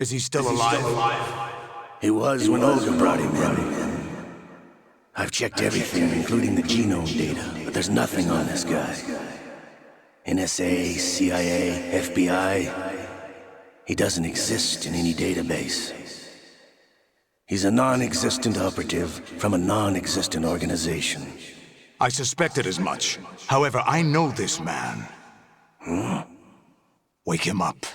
Is he still alive? He was when Olga brought him in. I've checked everything, including the genome data, but there's nothing on this guy. NSA, CIA, FBI. He doesn't exist in any database. He's a non-existent operative from a non-existent organization. I suspected as much. However, I know this man. Wake him up.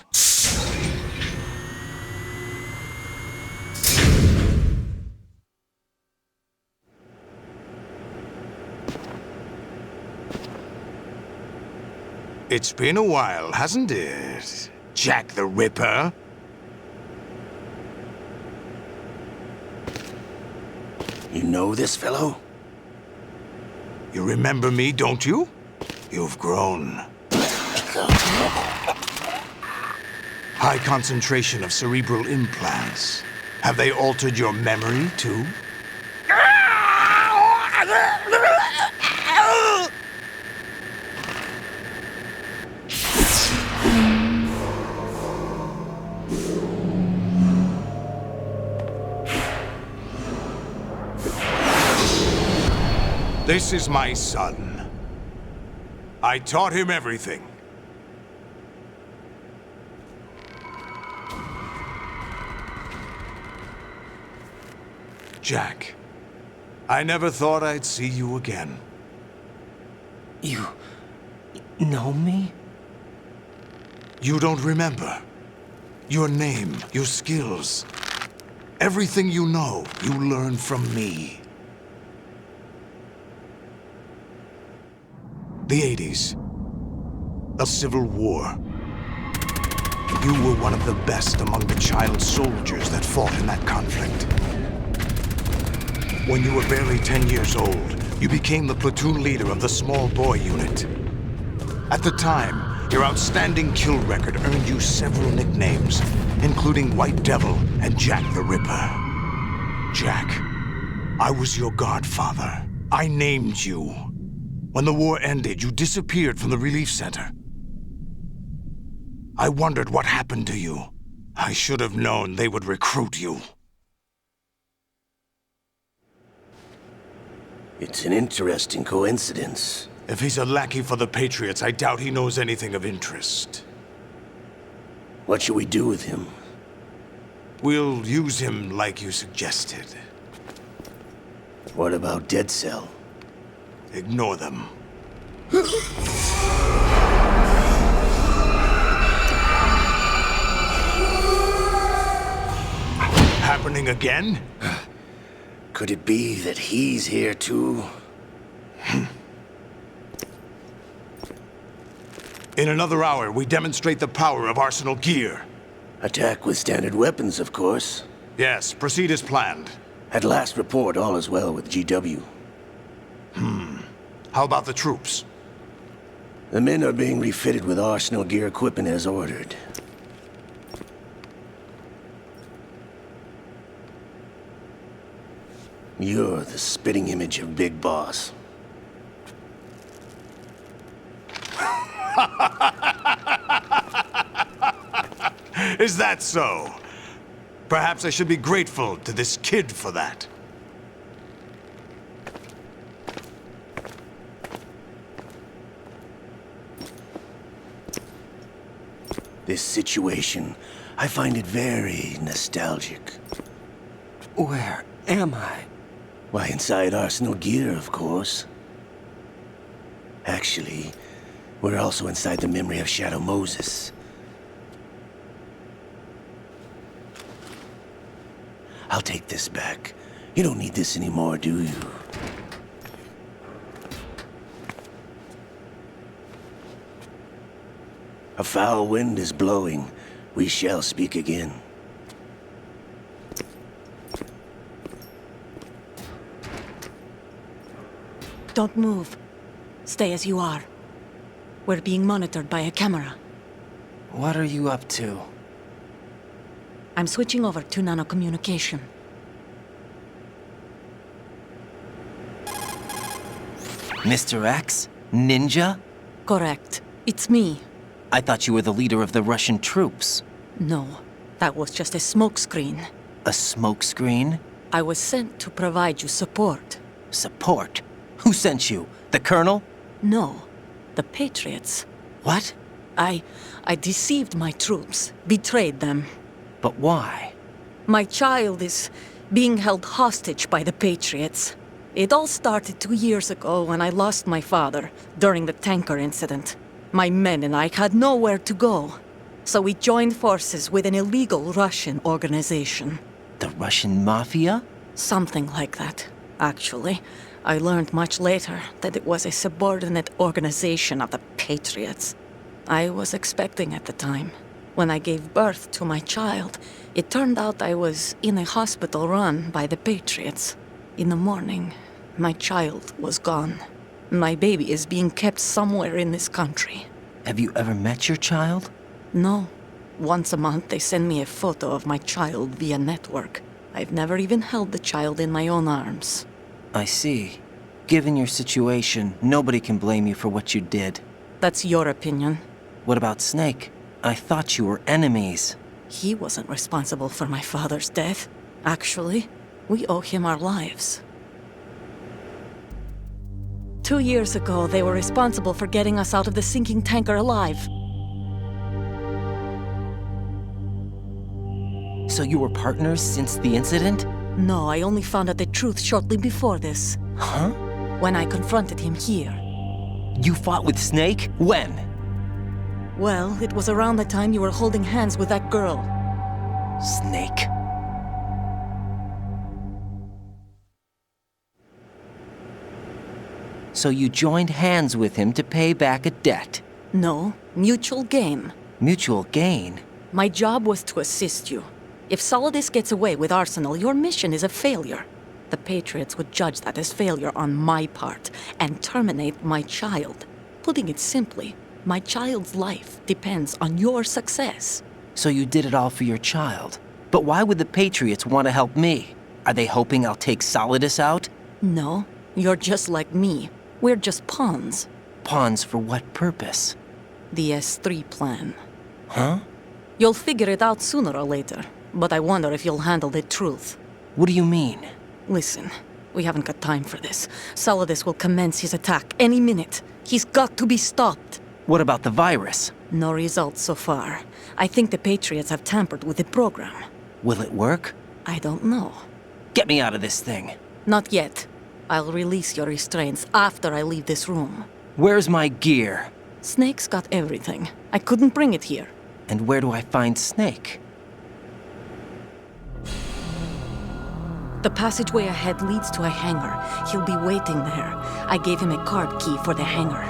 It's been a while, hasn't it? Jack the Ripper? You know this fellow? You remember me, don't you? You've grown. High concentration of cerebral implants. Have they altered your memory, too? This is my son. I taught him everything. Jack, I never thought I'd see you again. You know me? You don't remember. Your name, your skills. Everything you know, you learned from me. The 80s. A civil war. You were one of the best among the child soldiers that fought in that conflict. When you were barely 10 years old, you became the platoon leader of the small boy unit. At the time, your outstanding kill record earned you several nicknames, including White Devil and Jack the Ripper. Jack, I was your godfather. I named you. When the war ended, you disappeared from the relief center. I wondered what happened to you. I should have known they would recruit you. It's an interesting coincidence. If he's a lackey for the Patriots, I doubt he knows anything of interest. What should we do with him? We'll use him like you suggested. What about Dead Cell? Ignore them. Happening again? Could it be that he's here too? In another hour, we demonstrate the power of Arsenal gear. Attack with standard weapons, of course. Yes, proceed as planned. At last report, all is well with GW. How about the troops? The men are being refitted with Arsenal gear equipment as ordered. You're the spitting image of Big Boss. Is that so? Perhaps I should be grateful to this kid for that. This situation, I find it very nostalgic. Where am I? Why, inside Arsenal gear, of course. Actually, we're also inside the memory of Shadow Moses. I'll take this back. You don't need this anymore, do you? A foul wind is blowing. We shall speak again. Don't move. Stay as you are. We're being monitored by a camera. What are you up to? I'm switching over to nanocommunication. Mr. X? Ninja? Correct. It's me. I thought you were the leader of the Russian troops. No. That was just a smokescreen. A smokescreen? I was sent to provide you support. Support? Who sent you? The Colonel? No, the Patriots. What? I deceived my troops, betrayed them. But why? My child is being held hostage by the Patriots. It all started 2 years ago when I lost my father during the tanker incident. My men and I had nowhere to go, so we joined forces with an illegal Russian organization. The Russian Mafia? Something like that, actually. I learned much later that it was a subordinate organization of the Patriots. I was expecting at the time. When I gave birth to my child, it turned out I was in a hospital run by the Patriots. In the morning, my child was gone. My baby is being kept somewhere in this country. Have you ever met your child? No. Once a month, they send me a photo of my child via network. I've never even held the child in my own arms. I see. Given your situation, nobody can blame you for what you did. That's your opinion. What about Snake? I thought you were enemies. He wasn't responsible for my father's death. Actually, we owe him our lives. 2 years ago, they were responsible for getting us out of the sinking tanker alive. So you were partners since the incident? No, I only found out the truth shortly before this. Huh? When I confronted him here. You fought with Snake? When? Well, it was around the time you were holding hands with that girl. Snake. So you joined hands with him to pay back a debt? No, mutual gain. Mutual gain? My job was to assist you. If Solidus gets away with Arsenal, your mission is a failure. The Patriots would judge that as failure on my part and terminate my child. Putting it simply, my child's life depends on your success. So you did it all for your child. But why would the Patriots want to help me? Are they hoping I'll take Solidus out? No, you're just like me. We're just pawns. Pawns for what purpose? The S3 plan. Huh? You'll figure it out sooner or later, but I wonder if you'll handle the truth. What do you mean? Listen, we haven't got time for this. Solidus will commence his attack any minute. He's got to be stopped. What about the virus? No results so far. I think the Patriots have tampered with the program. Will it work? I don't know. Get me out of this thing. Not yet. I'll release your restraints after I leave this room. Where's my gear? Snake's got everything. I couldn't bring it here. And where do I find Snake? The passageway ahead leads to a hangar. He'll be waiting there. I gave him a card key for the hangar.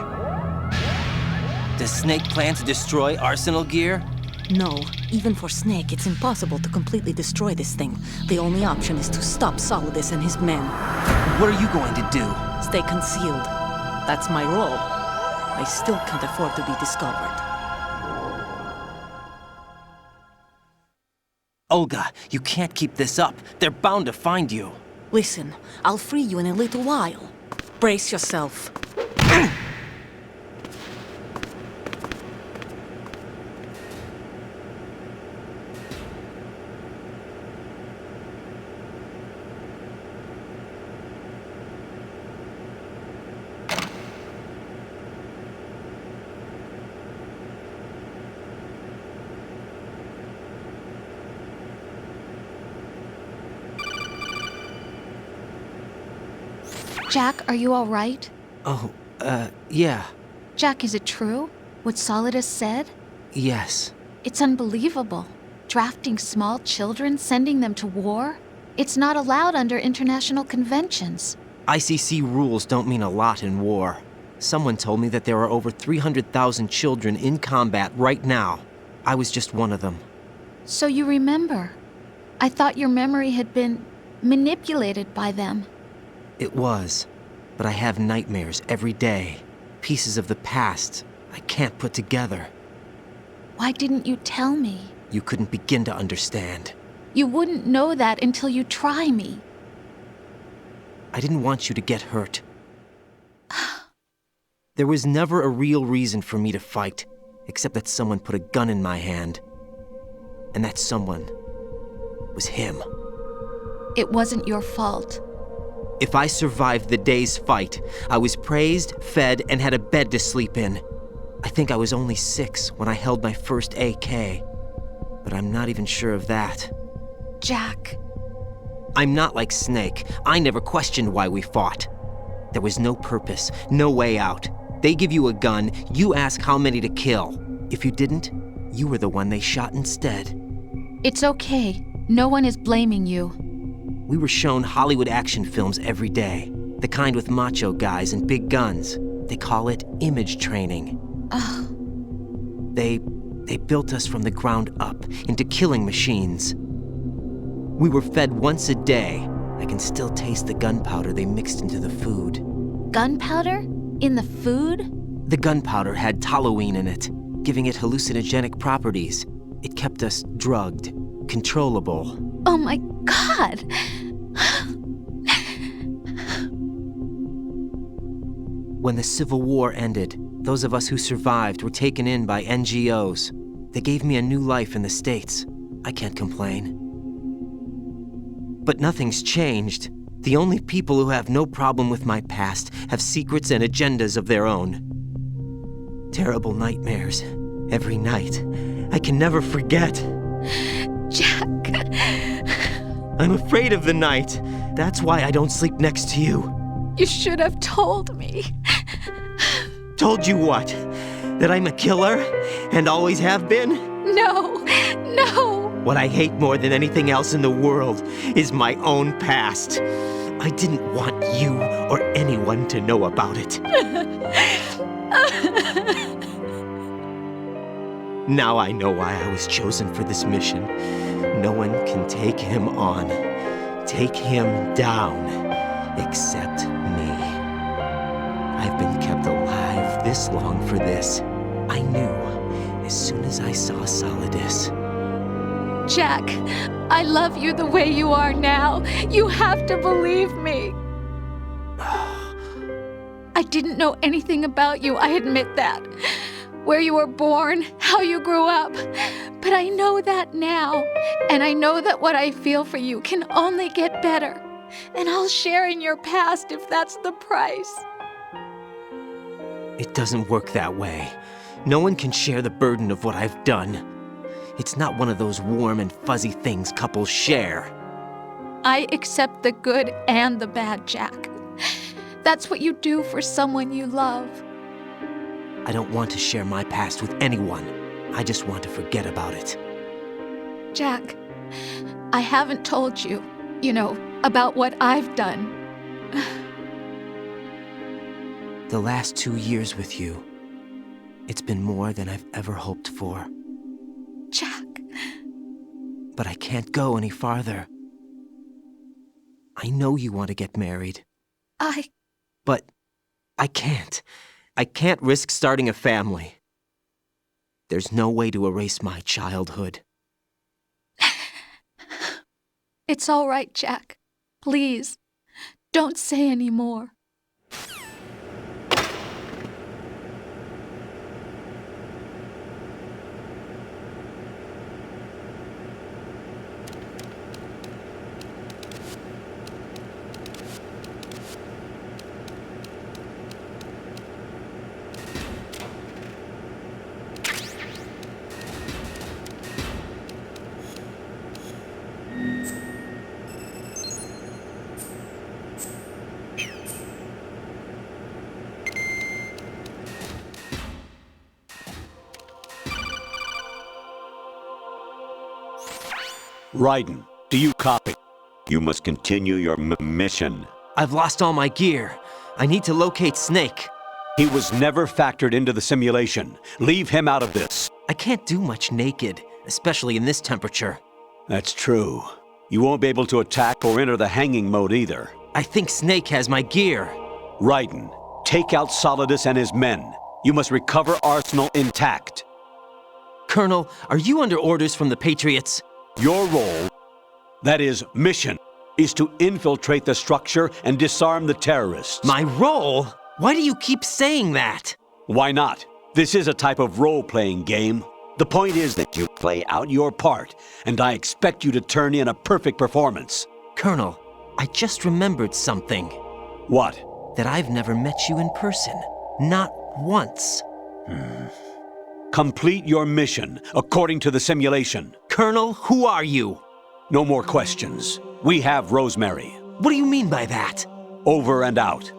Does Snake plan to destroy Arsenal gear? No, even for Snake, it's impossible to completely destroy this thing. The only option is to stop Solidus and his men. What are you going to do? Stay concealed. That's my role. I still can't afford to be discovered. Olga, you can't keep this up. They're bound to find you. Listen, I'll free you in a little while. Brace yourself. Jack, are you all right? Oh, yeah. Jack, is it true? What Solidus said? Yes. It's unbelievable. Drafting small children, sending them to war? It's not allowed under international conventions. ICC rules don't mean a lot in war. Someone told me that there are over 300,000 children in combat right now. I was just one of them. So you remember. I thought your memory had been manipulated by them. It was. But I have nightmares every day. Pieces of the past I can't put together. Why didn't you tell me? You couldn't begin to understand. You wouldn't know that until you try me. I didn't want you to get hurt. There was never a real reason for me to fight, except that someone put a gun in my hand. And that someone was him. It wasn't your fault. If I survived the day's fight, I was praised, fed, and had a bed to sleep in. I think I was only 6 when I held my first AK. But I'm not even sure of that. Jack. I'm not like Snake. I never questioned why we fought. There was no purpose, no way out. They give you a gun, you ask how many to kill. If you didn't, you were the one they shot instead. It's okay. No one is blaming you. We were shown Hollywood action films every day. The kind with macho guys and big guns. They call it image training. Ugh. They built us from the ground up into killing machines. We were fed once a day. I can still taste the gunpowder they mixed into the food. Gunpowder? In the food? The gunpowder had toluene in it, giving it hallucinogenic properties. It kept us drugged, controllable. Oh my God! When the Civil War ended, those of us who survived were taken in by NGOs. They gave me a new life in the States. I can't complain. But nothing's changed. The only people who have no problem with my past have secrets and agendas of their own. Terrible nightmares. Every night. I can never forget. Jack. I'm afraid of the night. That's why I don't sleep next to you. You should have told me. Told you what? That I'm a killer? And always have been? No, no. What I hate more than anything else in the world is my own past. I didn't want you or anyone to know about it. Now I know why I was chosen for this mission. No one can take him on, take him down, except me. I've been kept alive this long for this. I knew as soon as I saw Solidus. Jack, I love you the way you are now. You have to believe me. I didn't know anything about you, I admit that. Where you were born, how you grew up. But I know that now. And I know that what I feel for you can only get better. And I'll share in your past if that's the price. It doesn't work that way. No one can share the burden of what I've done. It's not one of those warm and fuzzy things couples share. I accept the good and the bad, Jack. That's what you do for someone you love. I don't want to share my past with anyone. I just want to forget about it. Jack, I haven't told you, about what I've done. The last 2 years with you, it's been more than I've ever hoped for. Jack. But I can't go any farther. I know you want to get married. But I can't. I can't risk starting a family. There's no way to erase my childhood. It's all right, Jack. Please, don't say any more. Raiden, do you copy? You must continue your mission. I've lost all my gear. I need to locate Snake. He was never factored into the simulation. Leave him out of this. I can't do much naked, especially in this temperature. That's true. You won't be able to attack or enter the hanging mode either. I think Snake has my gear. Raiden, take out Solidus and his men. You must recover Arsenal intact. Colonel, are you under orders from the Patriots? Your role, that is, mission, is to infiltrate the structure and disarm the terrorists. My role? Why do you keep saying that? Why not? This is a type of role-playing game. The point is that you play out your part, and I expect you to turn in a perfect performance. Colonel, I just remembered something. What? That I've never met you in person. Not once. Complete your mission, according to the simulation. Colonel, who are you? No more questions. We have Rosemary. What do you mean by that? Over and out.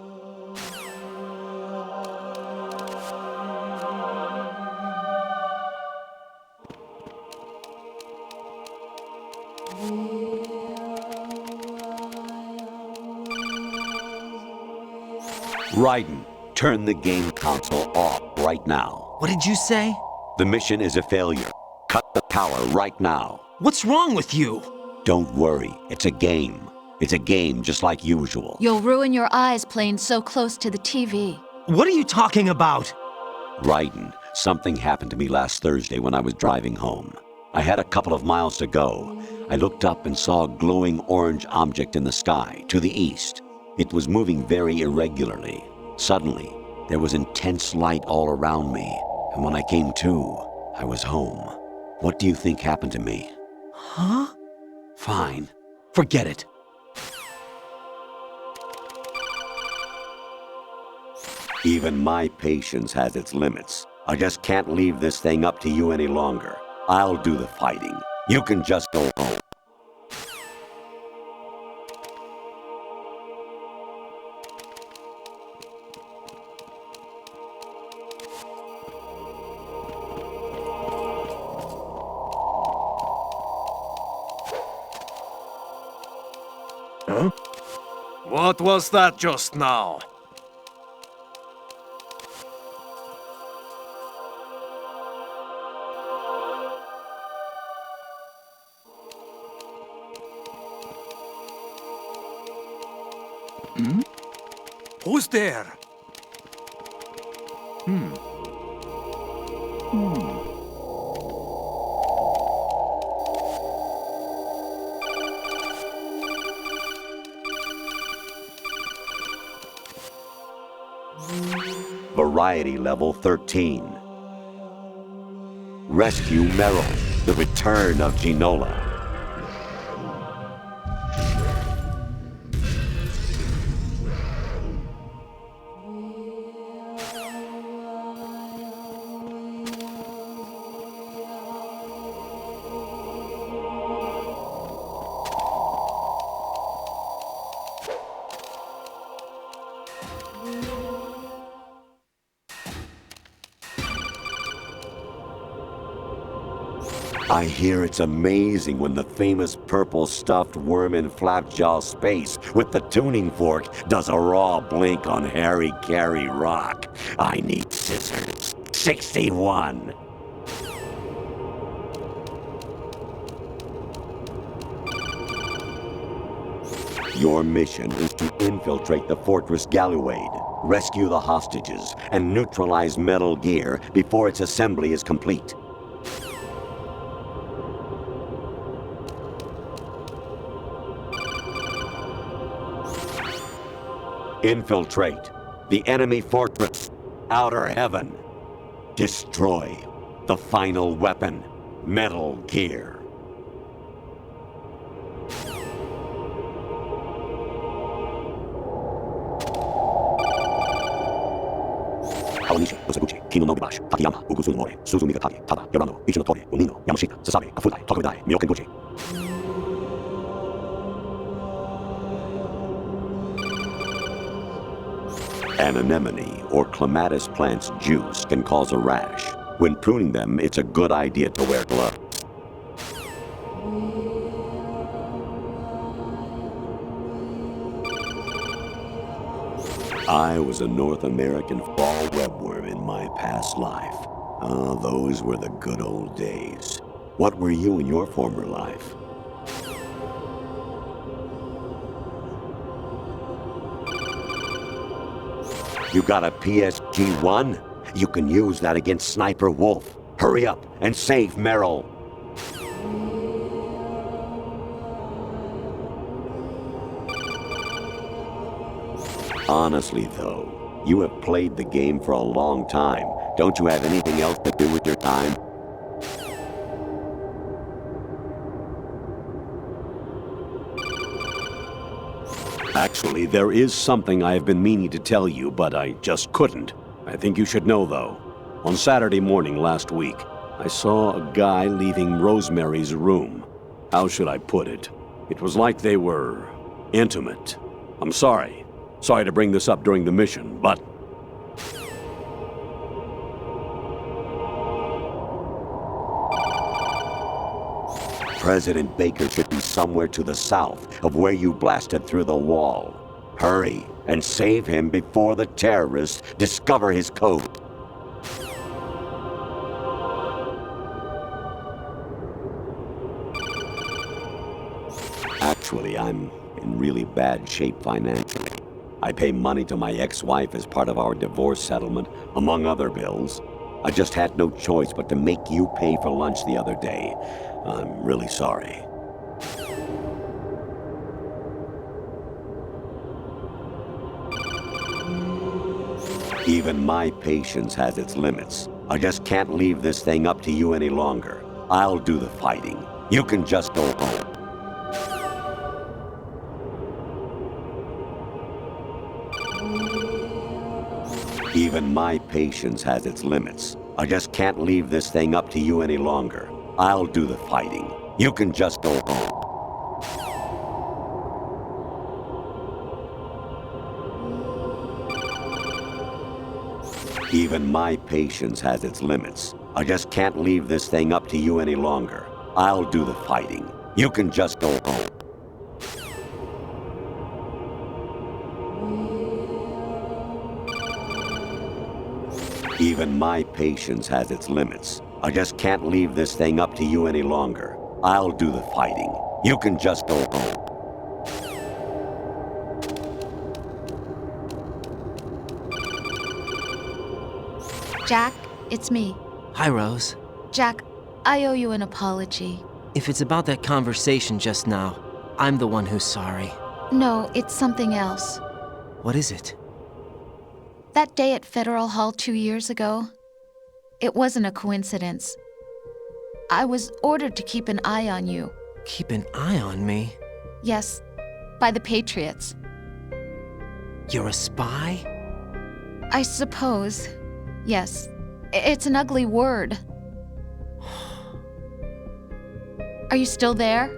Raiden, turn the game console off right now. What did you say? The mission is a failure. Cut the power right now. What's wrong with you? Don't worry, it's a game. It's a game just like usual. You'll ruin your eyes playing so close to the TV. What are you talking about? Raiden, something happened to me last Thursday when I was driving home. I had a couple of miles to go. I looked up and saw a glowing orange object in the sky, to the east. It was moving very irregularly. Suddenly, there was intense light all around me, and when I came to, I was home. What do you think happened to me? Huh? Fine. Forget it. Even my patience has its limits. I just can't leave this thing up to you any longer. I'll do the fighting. You can just go home. What was that just now? Who's there? Variety level 13. Rescue Meryl, the return of Ginola. I hear it's amazing when the famous purple stuffed worm in Flapjaw space with the tuning fork does a raw blink on Harry Carey rock. I need scissors. 61. Your mission is to infiltrate the Fortress Galluade, rescue the hostages, and neutralize Metal Gear before its assembly is complete. Infiltrate the enemy fortress, Outer Heaven. Destroy the final weapon, Metal Gear. Kawanishi, Osaguchi, Kino no Bibash, Takayama, Ugusun More, Suzumi Gatari, Tada, Yorano, Ichino Unino, Yamashita, Sasabe, Kafudai, Tokudai, Myokenguchi. An anemone or clematis plant's juice can cause a rash. When pruning them, it's a good idea to wear gloves. I was a North American fall webworm in my past life. Ah, those were the good old days. What were you in your former life? You got a PSG-1? You can use that against Sniper Wolf. Hurry up and save Meryl. Honestly, though, you have played the game for a long time. Don't you have anything else to do with your time? Actually, there is something I have been meaning to tell you, but I just couldn't. I think you should know, though. On Saturday morning last week, I saw a guy leaving Rosemary's room. How should I put it? It was like they were intimate. I'm sorry. Sorry to bring this up during the mission, but... President Baker should be somewhere to the south of where you blasted through the wall. Hurry and save him before the terrorists discover his code. Actually, I'm in really bad shape financially. I pay money to my ex-wife as part of our divorce settlement, among other bills. I just had no choice but to make you pay for lunch the other day. I'm really sorry. Even my patience has its limits. I just can't leave this thing up to you any longer. I'll do the fighting. You can just go home. Even my patience has its limits. I just can't leave this thing up to you any longer. I'll do the fighting. You can just go home. Even my patience has its limits. I just can't leave this thing up to you any longer. I'll do the fighting. You can just go home. Even my patience has its limits. I just can't leave this thing up to you any longer. I'll do the fighting. You can just go home. Jack, it's me. Hi, Rose. Jack, I owe you an apology. If it's about that conversation just now, I'm the one who's sorry. No, it's something else. What is it? That day at Federal Hall 2 years ago, it wasn't a coincidence. I was ordered to keep an eye on you. Keep an eye on me? Yes, by the Patriots. You're a spy? I suppose. Yes. It's an ugly word. Are you still there?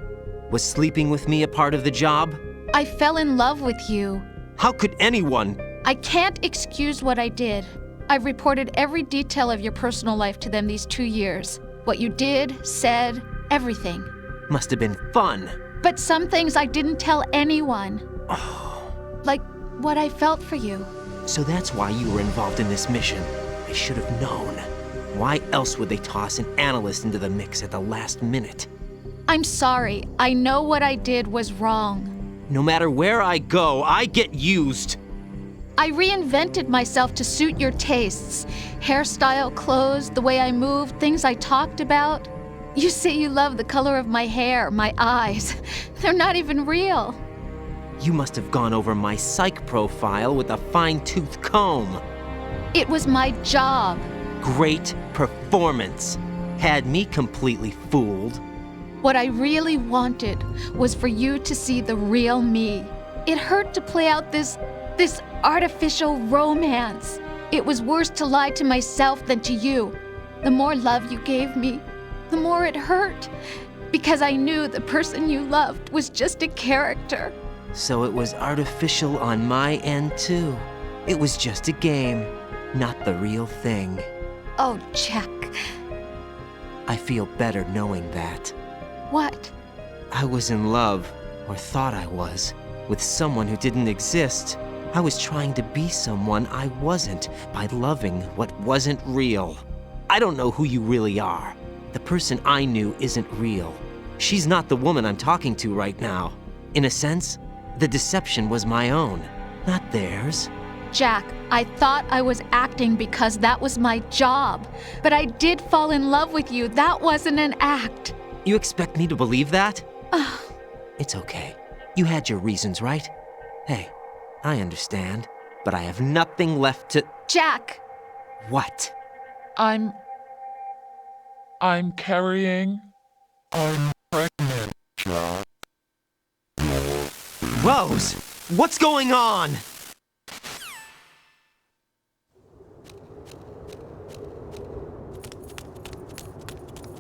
Was sleeping with me a part of the job? I fell in love with you. How could anyone? I can't excuse what I did. I've reported every detail of your personal life to them these 2 years. What you did, said, everything. Must have been fun. But some things I didn't tell anyone. Like what I felt for you. So that's why you were involved in this mission. I should have known. Why else would they toss an analyst into the mix at the last minute? I'm sorry. I know what I did was wrong. No matter where I go, I get used. I reinvented myself to suit your tastes. Hairstyle, clothes, the way I moved, things I talked about. You say you love the color of my hair, my eyes. They're not even real. You must have gone over my psych profile with a fine-tooth comb. It was my job. Great performance. Had me completely fooled. What I really wanted was for you to see the real me. It hurt to play out this artificial romance. It was worse to lie to myself than to you. The more love you gave me, the more it hurt. Because I knew the person you loved was just a character. So it was artificial on my end, too. It was just a game, not the real thing. Oh, Jack. I feel better knowing that. What? I was in love, or thought I was, with someone who didn't exist. I was trying to be someone I wasn't by loving what wasn't real. I don't know who you really are. The person I knew isn't real. She's not the woman I'm talking to right now. In a sense, the deception was my own, not theirs. Jack, I thought I was acting because that was my job. But I did fall in love with you. That wasn't an act. You expect me to believe that? It's okay. You had your reasons, right? Hey, I understand, but I have nothing left to... Jack! What? I'm carrying. I'm pregnant, Jack. Rose! What's going on?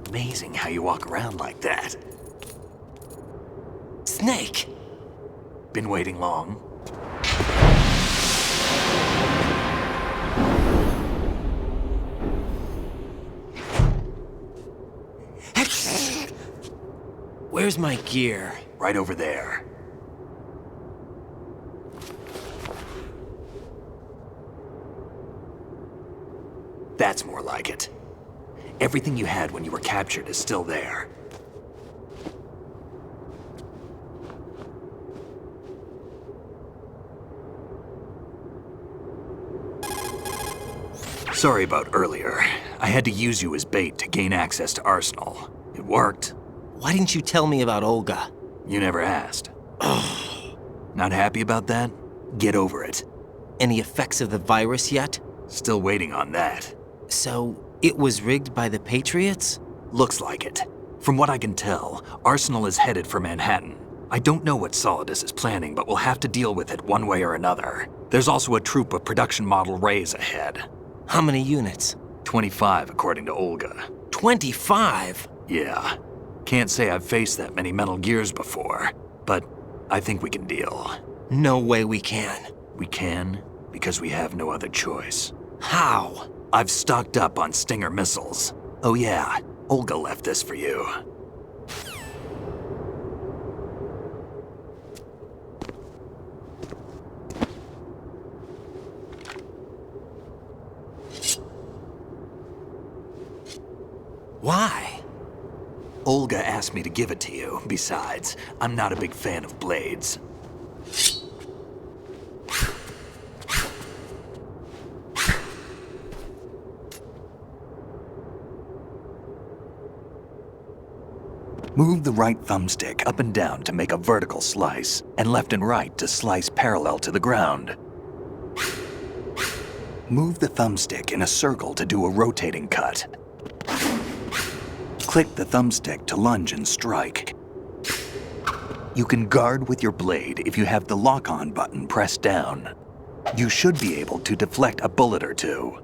Amazing how you walk around like that. Snake! Been waiting long? Where's my gear? Right over there. That's more like it. Everything you had when you were captured is still there. Sorry about earlier. I had to use you as bait to gain access to Arsenal. It worked. Why didn't you tell me about Olga? You never asked. Not happy about that? Get over it. Any effects of the virus yet? Still waiting on that. So, it was rigged by the Patriots? Looks like it. From what I can tell, Arsenal is headed for Manhattan. I don't know what Solidus is planning, but we'll have to deal with it one way or another. There's also a troop of production model Rays ahead. How many units? 25, according to Olga. 25? Yeah. Can't say I've faced that many Metal Gears before, but I think we can deal. No way we can. We can, because we have no other choice. How? I've stocked up on Stinger missiles. Oh yeah, Olga left this for you. Why? Olga asked me to give it to you. Besides, I'm not a big fan of blades. Move the right thumbstick up and down to make a vertical slice, and left and right to slice parallel to the ground. Move the thumbstick in a circle to do a rotating cut. Click the thumbstick to lunge and strike. You can guard with your blade if you have the lock-on button pressed down. You should be able to deflect a bullet or two.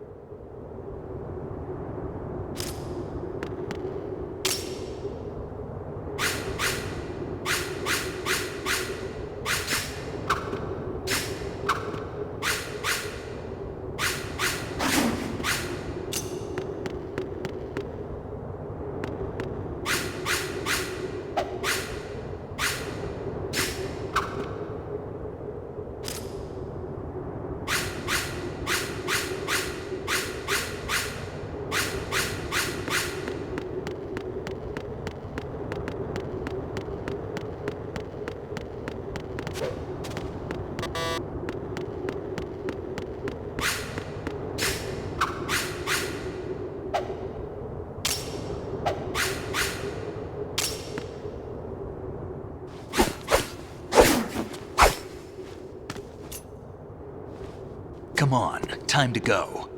Come on, time to go.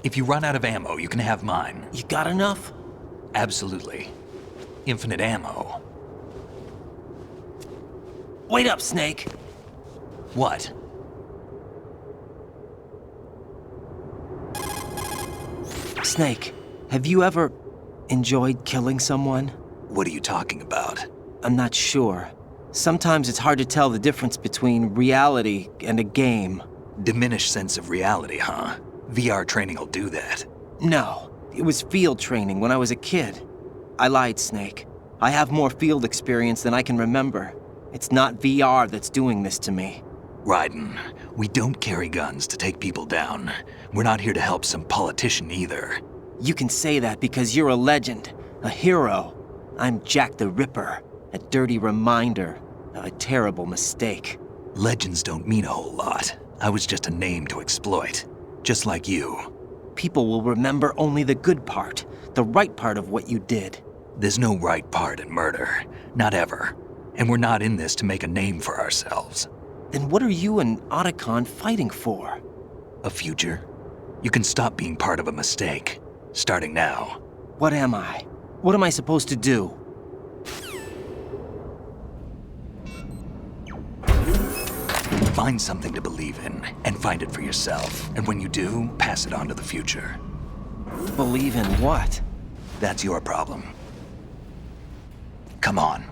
If you run out of ammo, you can have mine. You got enough? Absolutely. Infinite ammo. Wait up, Snake. What? Snake, have you ever enjoyed killing someone? What are you talking about? I'm not sure. Sometimes it's hard to tell the difference between reality and a game. Diminished sense of reality, huh? VR training will do that. No, it was field training when I was a kid. I lied, Snake. I have more field experience than I can remember. It's not VR that's doing this to me. Raiden, we don't carry guns to take people down. We're not here to help some politician either. You can say that because you're a legend, a hero. I'm Jack the Ripper, a dirty reminder of a terrible mistake. Legends don't mean a whole lot. I was just a name to exploit, just like you. People will remember only the good part, the right part of what you did. There's no right part in murder, not ever. And we're not in this to make a name for ourselves. Then what are you and Otacon fighting for? A future? You can stop being part of a mistake, starting now. What am I? What am I supposed to do? Find something to believe in, and find it for yourself. And when you do, pass it on to the future. Believe in what? That's your problem. Come on.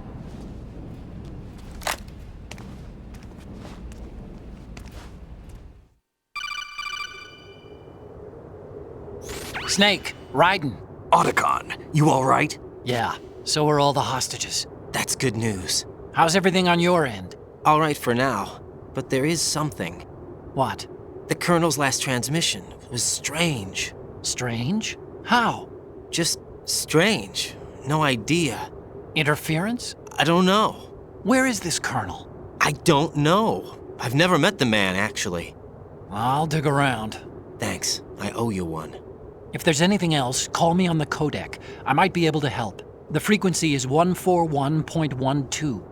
Snake, Raiden. Otacon, you all right? Yeah, so are all the hostages. That's good news. How's everything on your end? All right for now, but there is something. What? The Colonel's last transmission was strange. Strange? How? Just strange. No idea. Interference? I don't know. Where is this Colonel? I don't know. I've never met the man, actually. I'll dig around. Thanks. I owe you one. If there's anything else, call me on the codec. I might be able to help. The frequency is 141.12.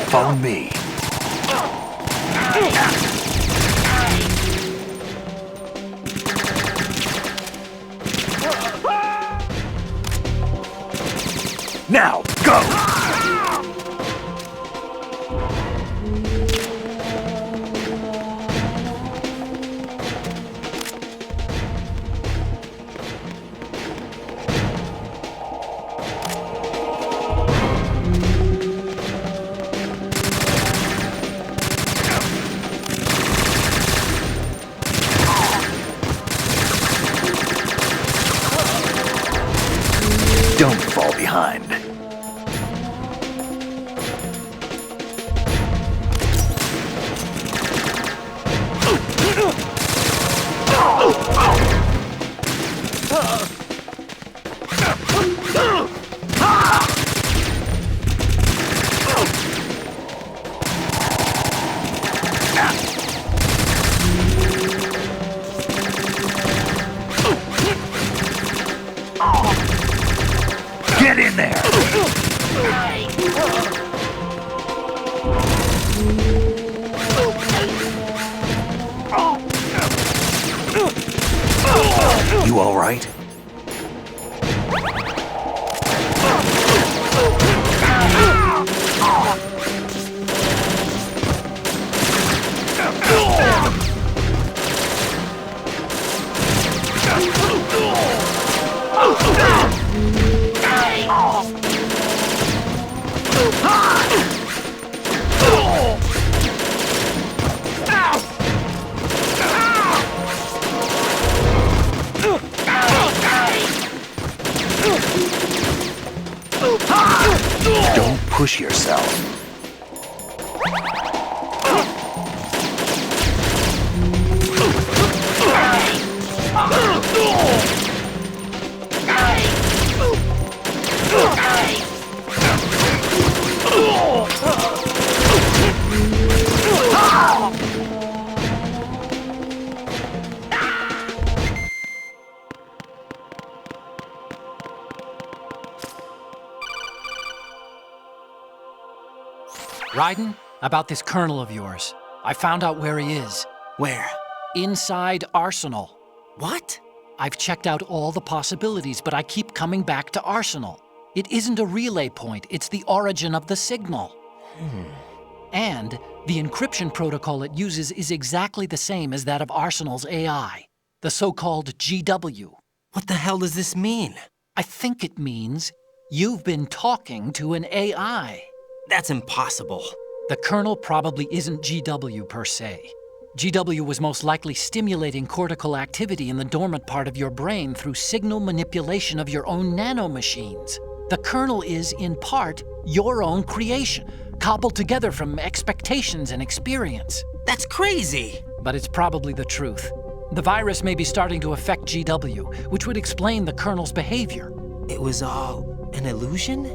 Follow me. Now, go! Don't fall behind. Get in there! You all right? Don't push yourself. Raiden, about this Colonel of yours. I found out where he is. Where? Inside Arsenal. What? I've checked out all the possibilities, but I keep coming back to Arsenal. It isn't a relay point, it's the origin of the signal. And the encryption protocol it uses is exactly the same as that of Arsenal's AI, the so-called GW. What the hell does this mean? I think it means you've been talking to an AI. That's impossible. The Colonel probably isn't GW per se. GW was most likely stimulating cortical activity in the dormant part of your brain through signal manipulation of your own nanomachines. The Colonel is, in part, your own creation, cobbled together from expectations and experience. That's crazy! But it's probably the truth. The virus may be starting to affect GW, which would explain the Colonel's behavior. It was all an illusion?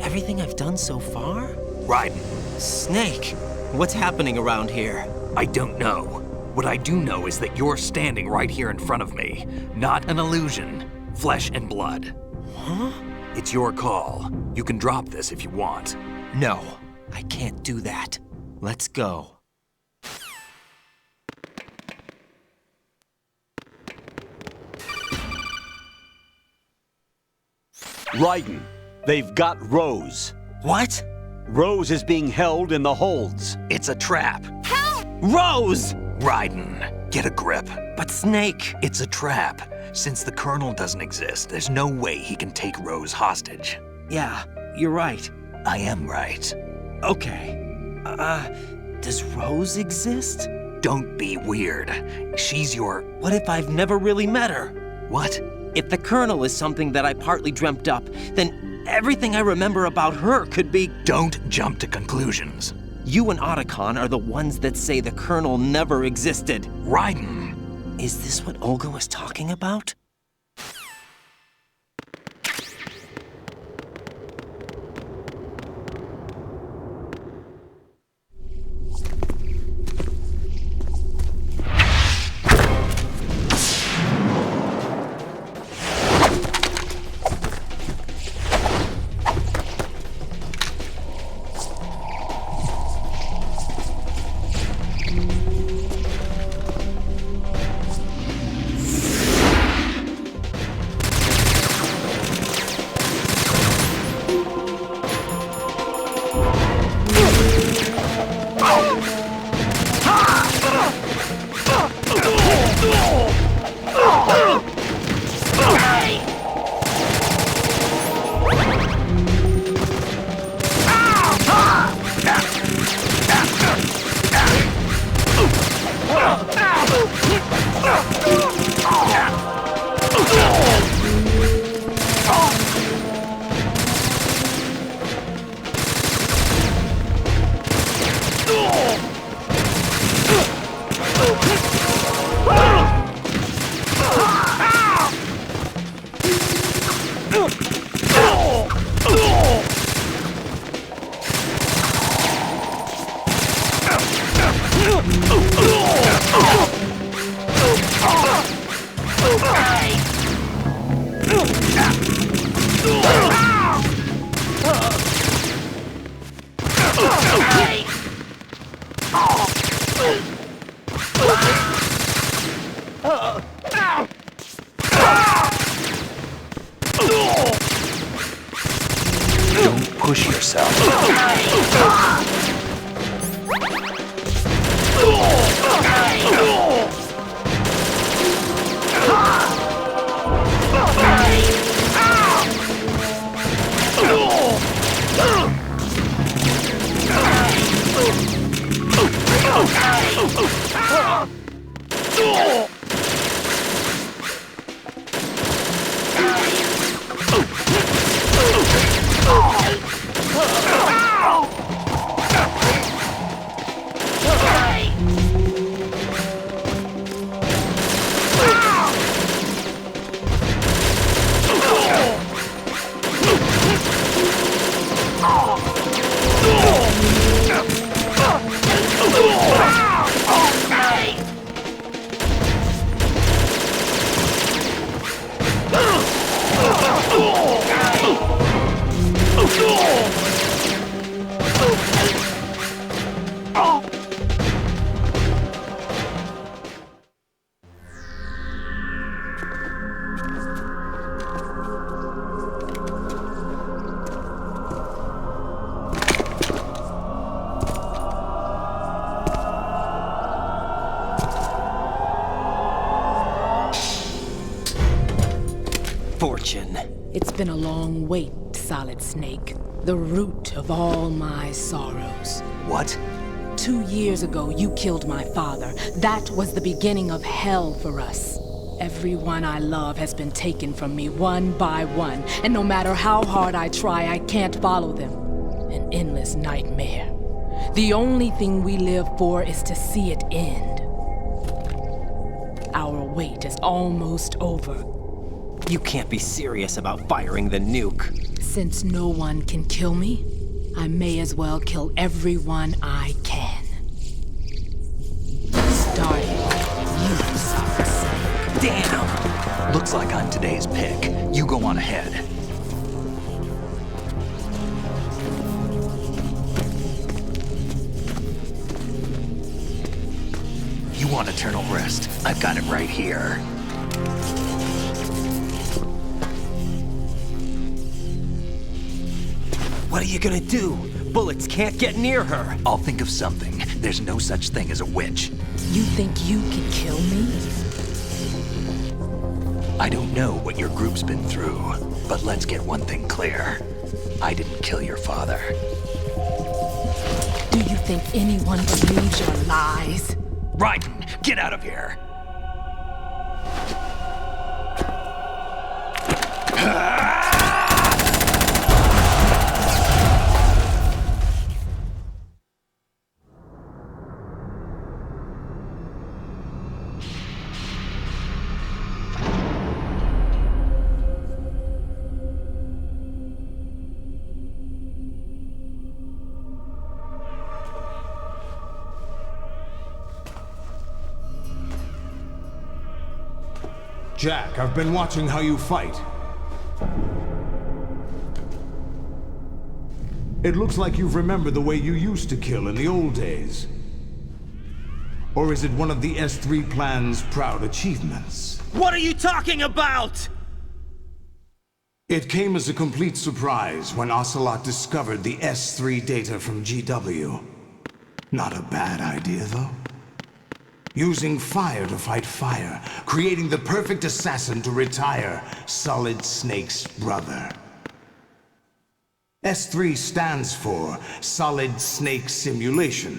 Everything I've done so far? Raiden, Snake, what's happening around here? I don't know. What I do know is that you're standing right here in front of me. Not an illusion. Flesh and blood. Huh? It's your call. You can drop this if you want. No, I can't do that. Let's go. Raiden, they've got Rose. What? Rose is being held in the holds. It's a trap. Rose! Raiden, get a grip. But Snake... It's a trap. Since the Colonel doesn't exist, there's no way he can take Rose hostage. Yeah, you're right. I am right. Okay. Does Rose exist? Don't be weird. She's your... What if I've never really met her? What? If the Colonel is something that I partly dreamt up, then everything I remember about her could be... Don't jump to conclusions. You and Otacon are the ones that say the Colonel never existed. Raiden! Is this what Olga was talking about? Don't push yourself. Fortune. It's been a long wait, Solid Snake. The root of all my sorrows. What? 2 years ago, you killed my father. That was the beginning of hell for us. Everyone I love has been taken from me one by one, and no matter how hard I try, I can't follow them. An endless nightmare. The only thing we live for is to see it end. Our wait is almost over. You can't be serious about firing the nuke. Since no one can kill me, I may as well kill everyone I can. Starting with you, Solid Snake. Damn! Looks like I'm today's pick. You go on ahead. want eternal rest? I've got it right here. What are you gonna do? Bullets can't get near her. I'll think of something. There's no such thing as a witch. You think you can kill me? I don't know what your group's been through, but let's get one thing clear. I didn't kill your father. Do you think anyone believes your lies? Raiden, get out of here! Jack, I've been watching how you fight. It looks like you've remembered the way you used to kill in the old days. Or is it one of the S3 plan's proud achievements? What are you talking about? It came as a complete surprise when Ocelot discovered the S3 data from GW. Not a bad idea, though. Using fire to fight fire, creating the perfect assassin to retire Solid Snake's brother. S3 stands for Solid Snake Simulation.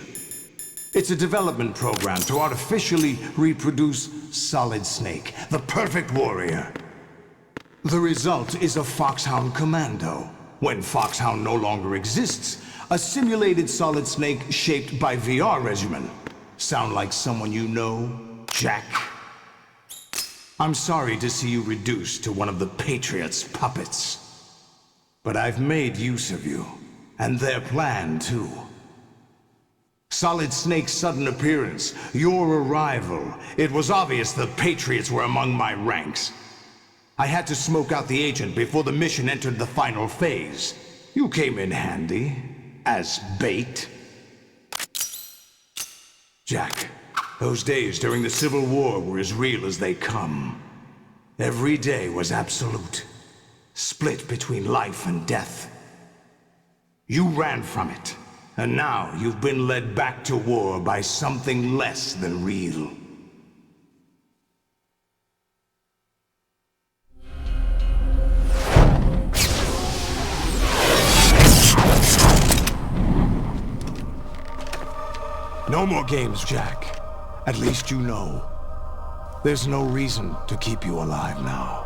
It's a development program to artificially reproduce Solid Snake, the perfect warrior. The result is a Foxhound Commando. When Foxhound no longer exists, a simulated Solid Snake shaped by VR regimen. Sound like someone you know, Jack? I'm sorry to see you reduced to one of the Patriots' puppets. But I've made use of you, and their plan too. Solid Snake's sudden appearance, your arrival, it was obvious the Patriots were among my ranks. I had to smoke out the agent before the mission entered the final phase. You came in handy, as bait. Jack, those days during the Civil War were as real as they come. Every day was absolute, split between life and death. You ran from it, and now you've been led back to war by something less than real. No more games, Jack. At least you know. There's no reason to keep you alive now.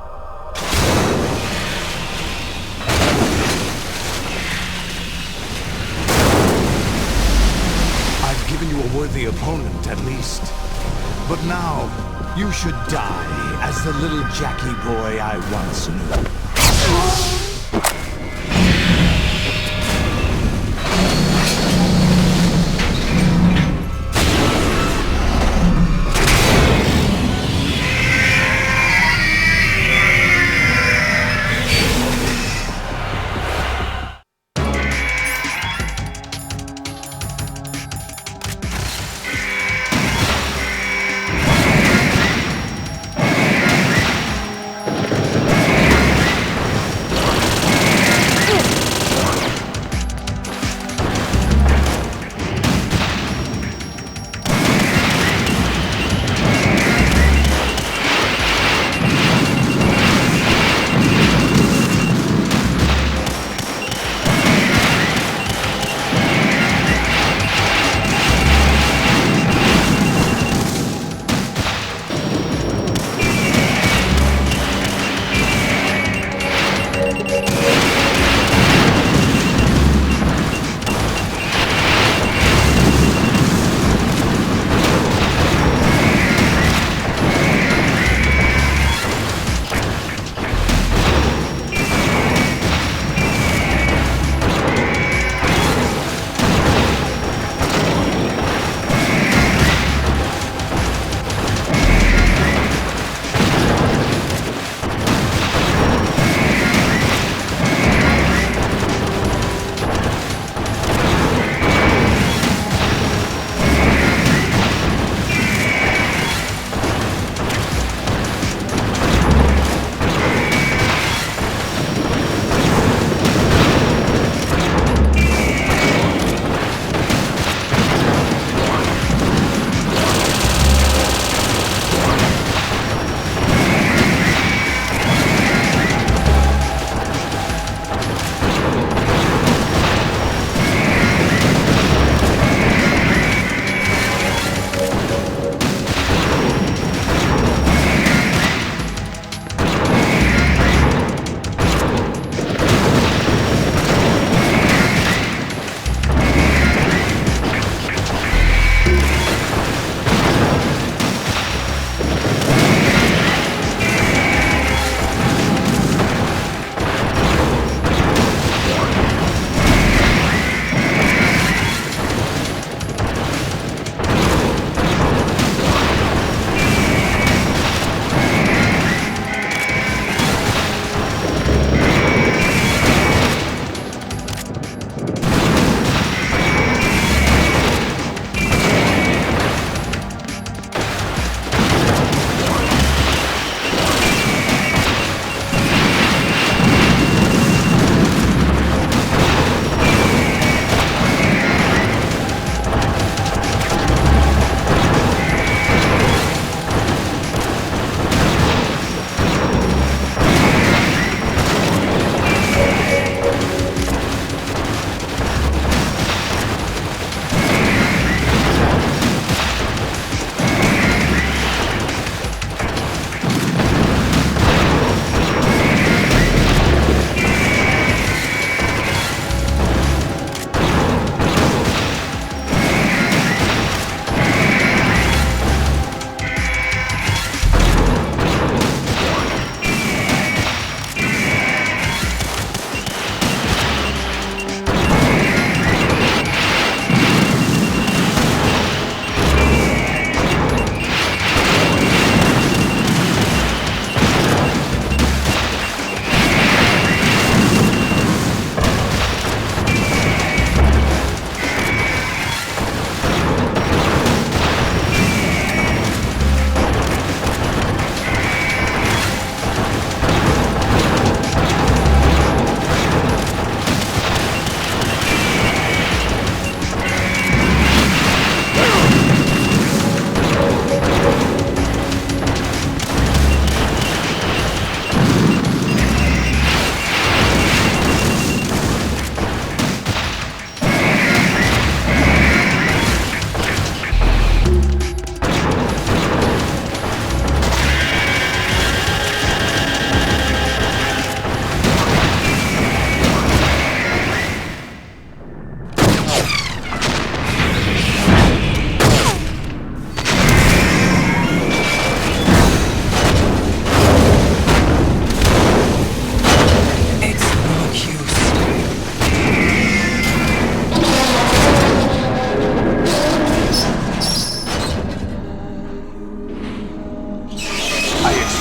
I've given you a worthy opponent, at least. But now, you should die as the little Jackie boy I once knew.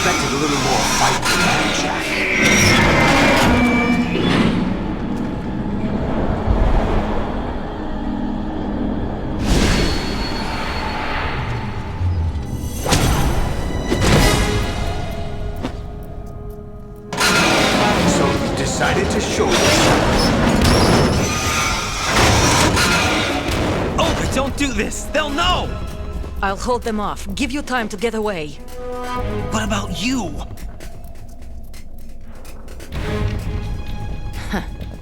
expected a little more fight than that, Jack. So you decided to show yourself. Oh, but don't do this! They'll know! I'll hold them off. Give you time to get away. What about you?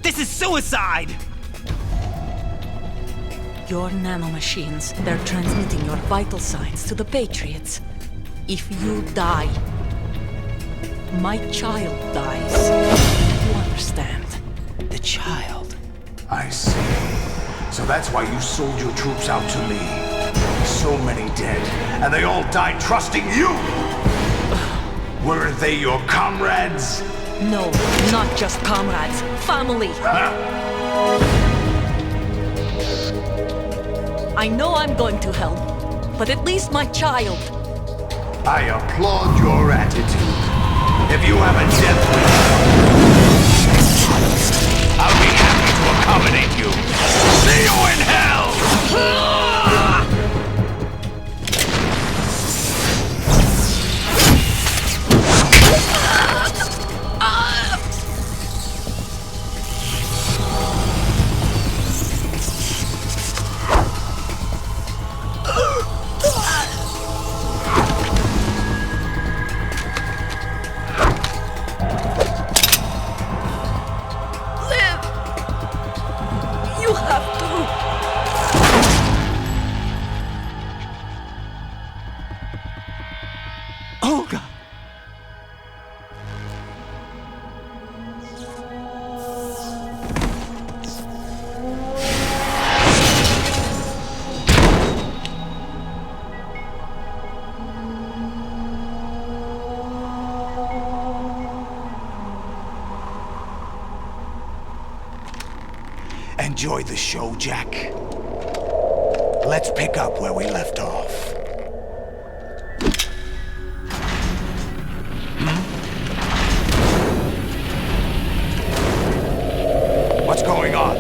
This is suicide! Your nanomachines, they're transmitting your vital signs to the Patriots. If you die, my child dies. You understand? The child. I see. So that's why you sold your troops out to me. So many dead, and they all died trusting you! Weren't they your comrades? No, not just comrades. Family. I know I'm going to hell, but at least my child. I applaud your attitude. If you have a death wish, I'll be happy to accommodate you. See you in hell! You have to. Olga! Enjoy the show, Jack. Let's pick up where we left off. What's going on?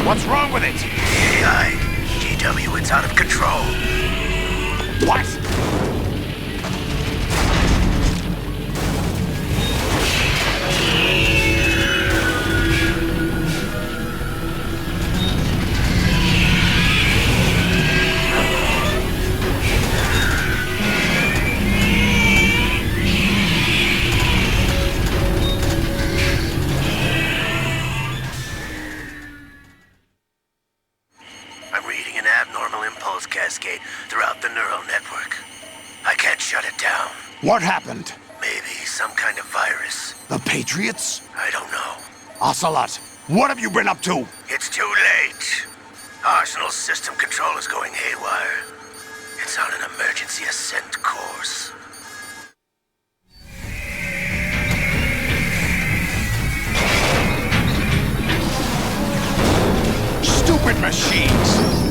What's wrong with it? AI, GW, it's out of control. What? I'm reading an abnormal impulse cascade throughout the neural network. I can't shut it down. What happened? Maybe some kind of virus. The Patriots? I don't know. Ocelot, what have you been up to? It's too late. Arsenal's system control is going haywire. It's on an emergency ascent course. Stupid machines!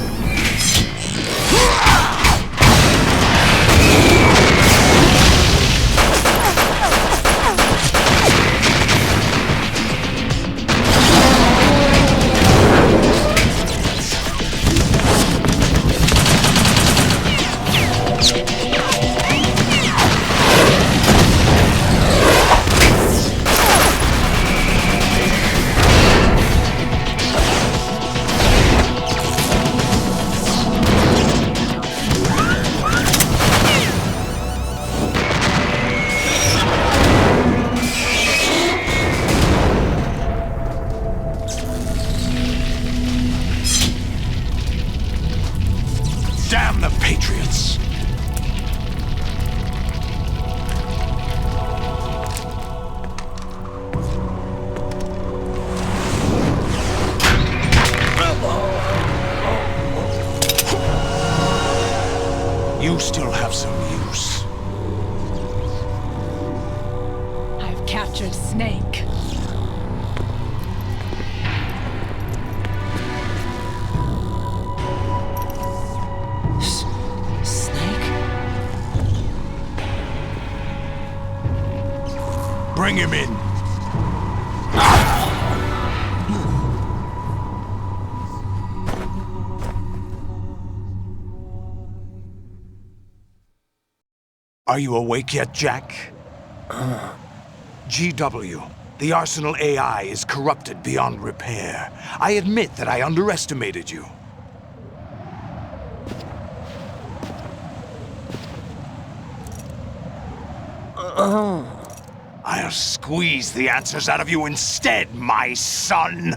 Bring him in. Are you awake yet, Jack? GW, the Arsenal AI is corrupted beyond repair. I admit that I underestimated you. I'll squeeze the answers out of you instead, my son!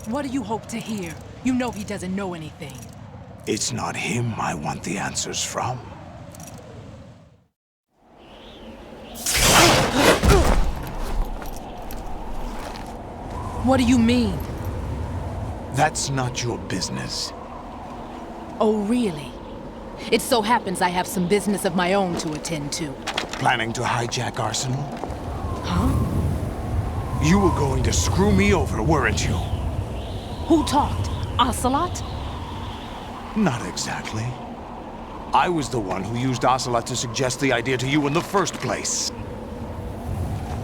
What do you hope to hear? You know he doesn't know anything. It's not him I want the answers from. What do you mean? That's not your business. Oh, really? It so happens I have some business of my own to attend to. Planning to hijack Arsenal? Huh? You were going to screw me over, weren't you? Who talked? Ocelot? Not exactly. I was the one who used Ocelot to suggest the idea to you in the first place.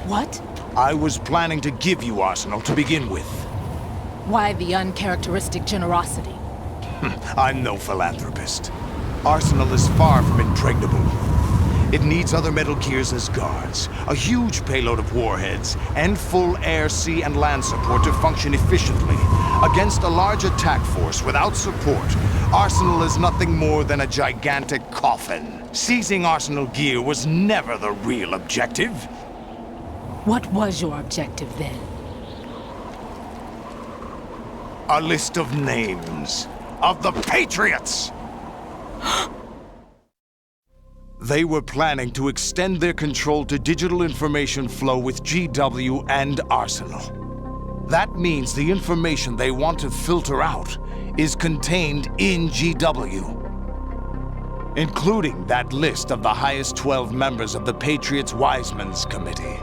What? I was planning to give you Arsenal to begin with. Why the uncharacteristic generosity? I'm no philanthropist. Arsenal is far from impregnable. It needs other Metal Gears as guards, a huge payload of warheads, and full air, sea, and land support to function efficiently. Against a large attack force without support, Arsenal is nothing more than a gigantic coffin. Seizing Arsenal gear was never the real objective. What was your objective then? A list of names of the Patriots! They were planning to extend their control to digital information flow with GW and Arsenal. That means the information they want to filter out is contained in GW, including that list of the highest 12 members of the Patriots Wiseman's Committee.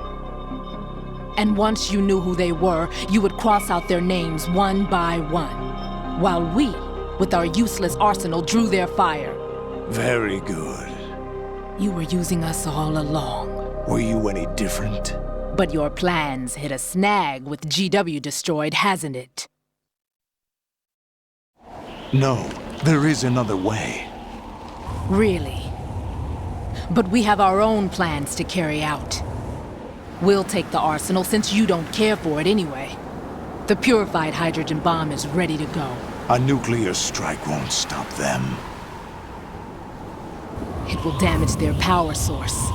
And once you knew who they were, you would cross out their names one by one, while we, with our useless arsenal, drew their fire. Very good. You were using us all along. Were you any different? But your plans hit a snag with GW destroyed, hasn't it? No, there is another way. Really? But we have our own plans to carry out. We'll take the arsenal since you don't care for it anyway. The purified hydrogen bomb is ready to go. A nuclear strike won't stop them. It will damage their power source.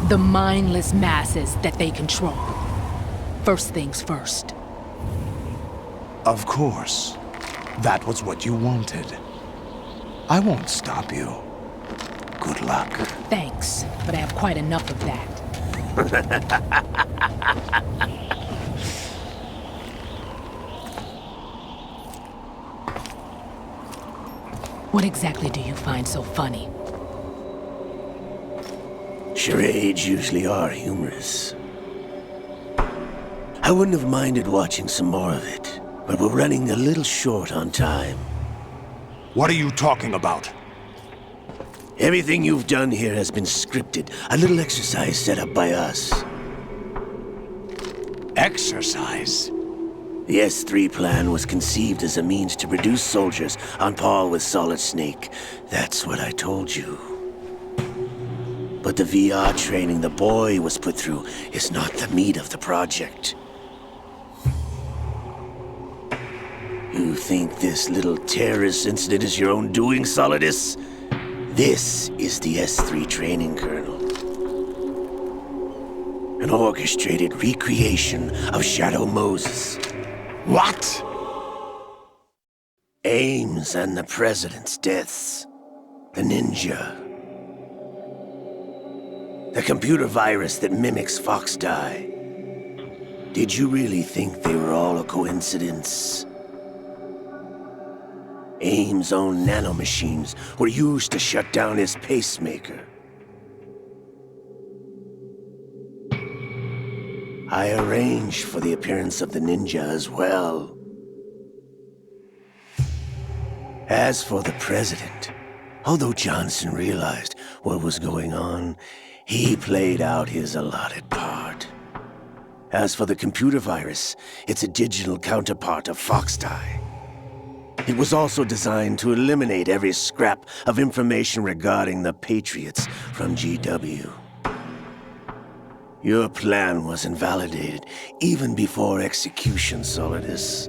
The mindless masses that they control. First things first. Of course. That was what you wanted. I won't stop you. Good luck. Thanks, but I have quite enough of that. What exactly do you find so funny? Charades usually are humorous. I wouldn't have minded watching some more of it, but we're running a little short on time. What are you talking about? Everything you've done here has been scripted, a little exercise set up by us. Exercise? The S3 plan was conceived as a means to produce soldiers on par with Solid Snake. That's what I told you. But the VR training the boy was put through is not the meat of the project. You think this little terrorist incident is your own doing, Solidus? This is the S3 training kernel. An orchestrated recreation of Shadow Moses. What? Ames and the President's deaths. The ninja. The computer virus that mimics Foxdie. Did you really think they were all a coincidence? AIM's own nanomachines were used to shut down his pacemaker. I arranged for the appearance of the ninja as well. As for the president, although Johnson realized what was going on, he played out his allotted part. As for the computer virus, it's a digital counterpart of Foxdie. It was also designed to eliminate every scrap of information regarding the Patriots from GW. Your plan was invalidated even before execution, Solidus.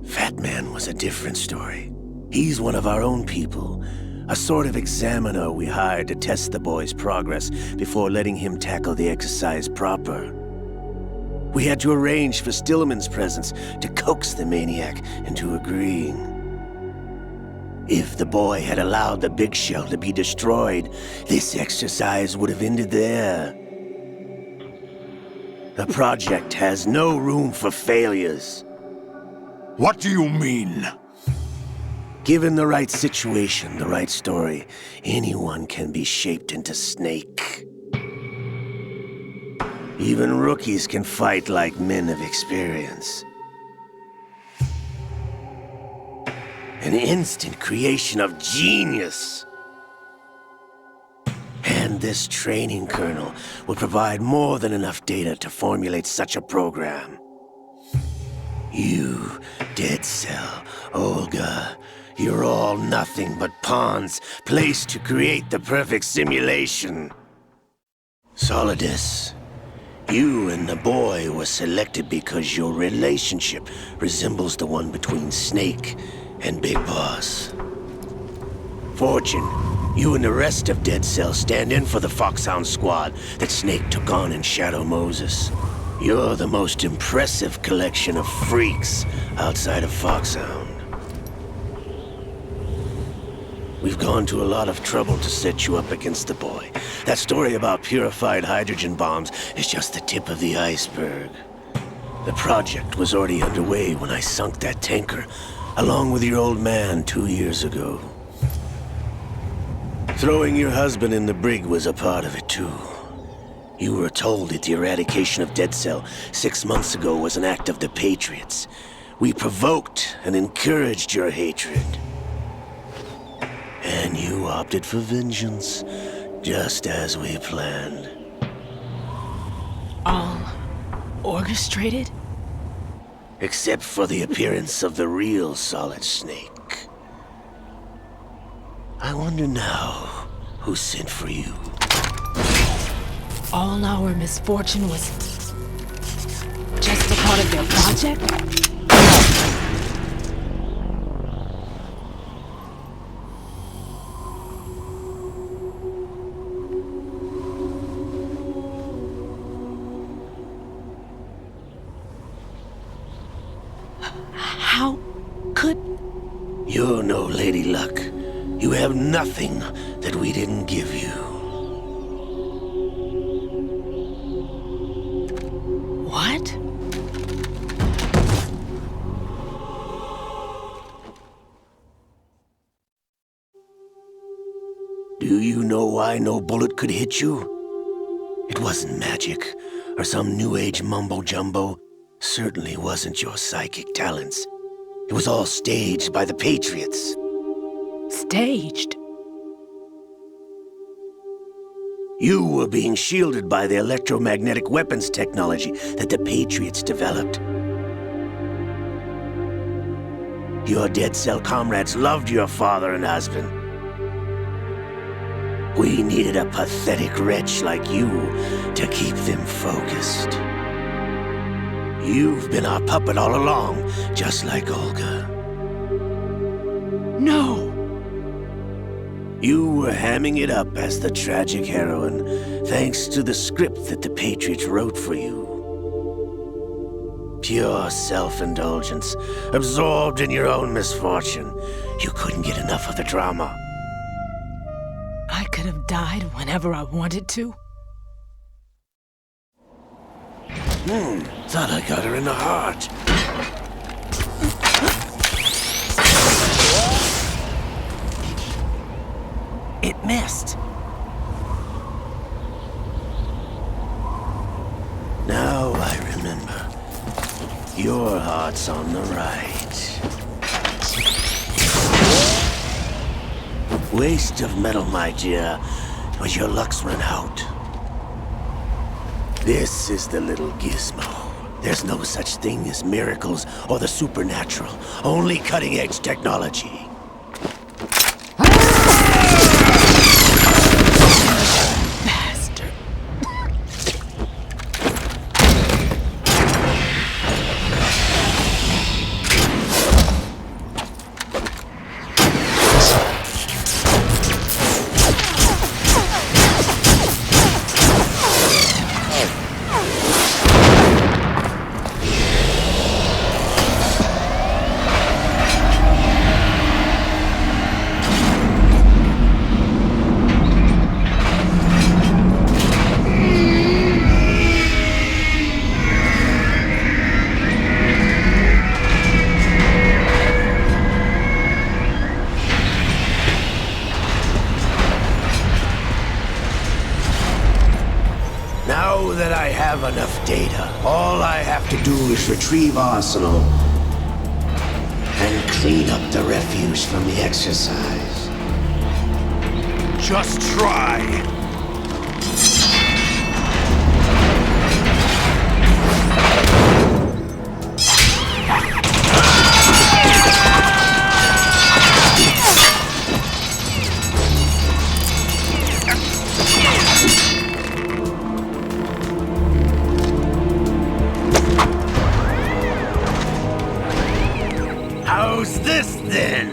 Fat Man was a different story. He's one of our own people, a sort of examiner we hired to test the boy's progress before letting him tackle the exercise proper. We had to arrange for Stillman's presence to coax the maniac into agreeing. If the boy had allowed the big shell to be destroyed, this exercise would have ended there. The project has no room for failures. What do you mean? Given the right situation, the right story, anyone can be shaped into Snake. Even rookies can fight like men of experience. An instant creation of genius. And this training kernel will provide more than enough data to formulate such a program. You, Dead Cell, Olga, you're all nothing but pawns placed to create the perfect simulation. Solidus, you and the boy were selected because your relationship resembles the one between Snake and Big Boss. Fortune, you and the rest of Dead Cell stand in for the Foxhound squad that Snake took on in Shadow Moses. You're the most impressive collection of freaks outside of Foxhound. We've gone to a lot of trouble to set you up against the boy. That story about purified hydrogen bombs is just the tip of the iceberg. The project was already underway when I sunk that tanker, along with your old man 2 years ago. Throwing your husband in the brig was a part of it too. You were told that the eradication of Dead Cell 6 months ago was an act of the Patriots. We provoked and encouraged your hatred. And you opted for vengeance, just as we planned. All orchestrated? Except for the appearance of the real Solid Snake. I wonder now who sent for you. All our misfortune was just a part of their project? How could... You're no Lady Luck. You have nothing that we didn't give you. What? Do you know why no bullet could hit you? It wasn't magic, or some new age mumbo-jumbo. Certainly wasn't your psychic talents. It was all staged by the Patriots. Staged? You were being shielded by the electromagnetic weapons technology that the Patriots developed. Your Dead Cell comrades loved your father and husband. We needed a pathetic wretch like you to keep them focused. You've been our puppet all along, just like Olga. No! You were hamming it up as the tragic heroine, thanks to the script that the Patriots wrote for you. Pure self-indulgence, absorbed in your own misfortune. You couldn't get enough of the drama. I could have died whenever I wanted to. Thought I got her in the heart. What's on the right? Waste of metal, my dear, but your luck's run out. This is the little gizmo. There's no such thing as miracles or the supernatural, only cutting-edge technology. Bastard. Now that I have enough data, all I have to do is retrieve Arsenal and clean up the refuse from the exercise. Just try. How's this then?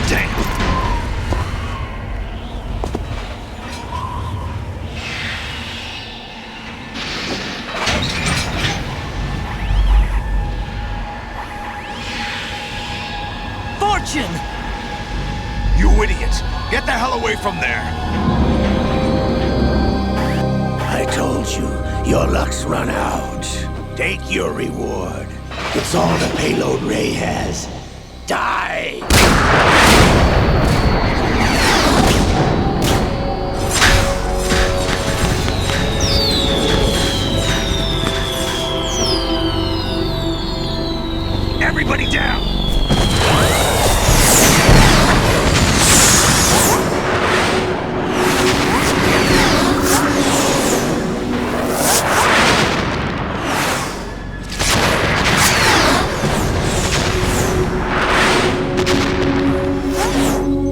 Damn. Fortune! You idiot! Get the hell away from there! I told you, your luck's run out. Take your reward. It's all the payload Ray has. Die! Everybody down!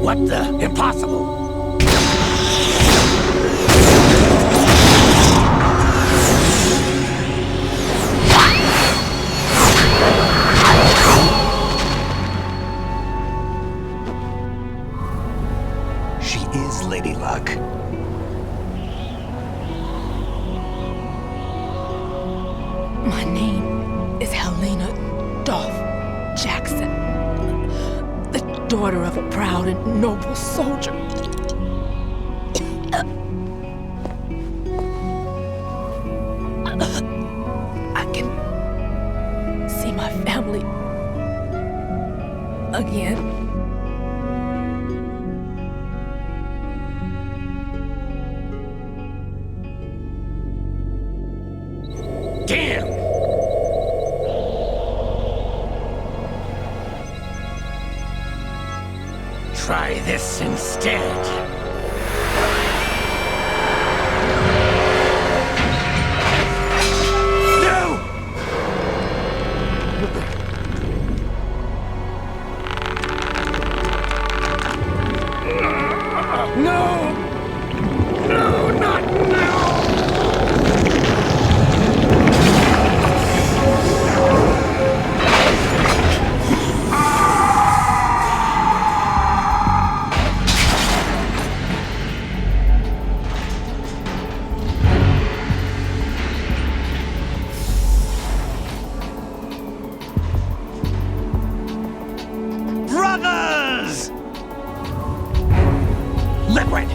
What the? Impossible! She is Lady Luck. My name is Helena Dolph Jackson, the daughter of a proud and noble soldier. I can see my family again. Damn! Try this instead. No! No, not now! Brothers! Liquid!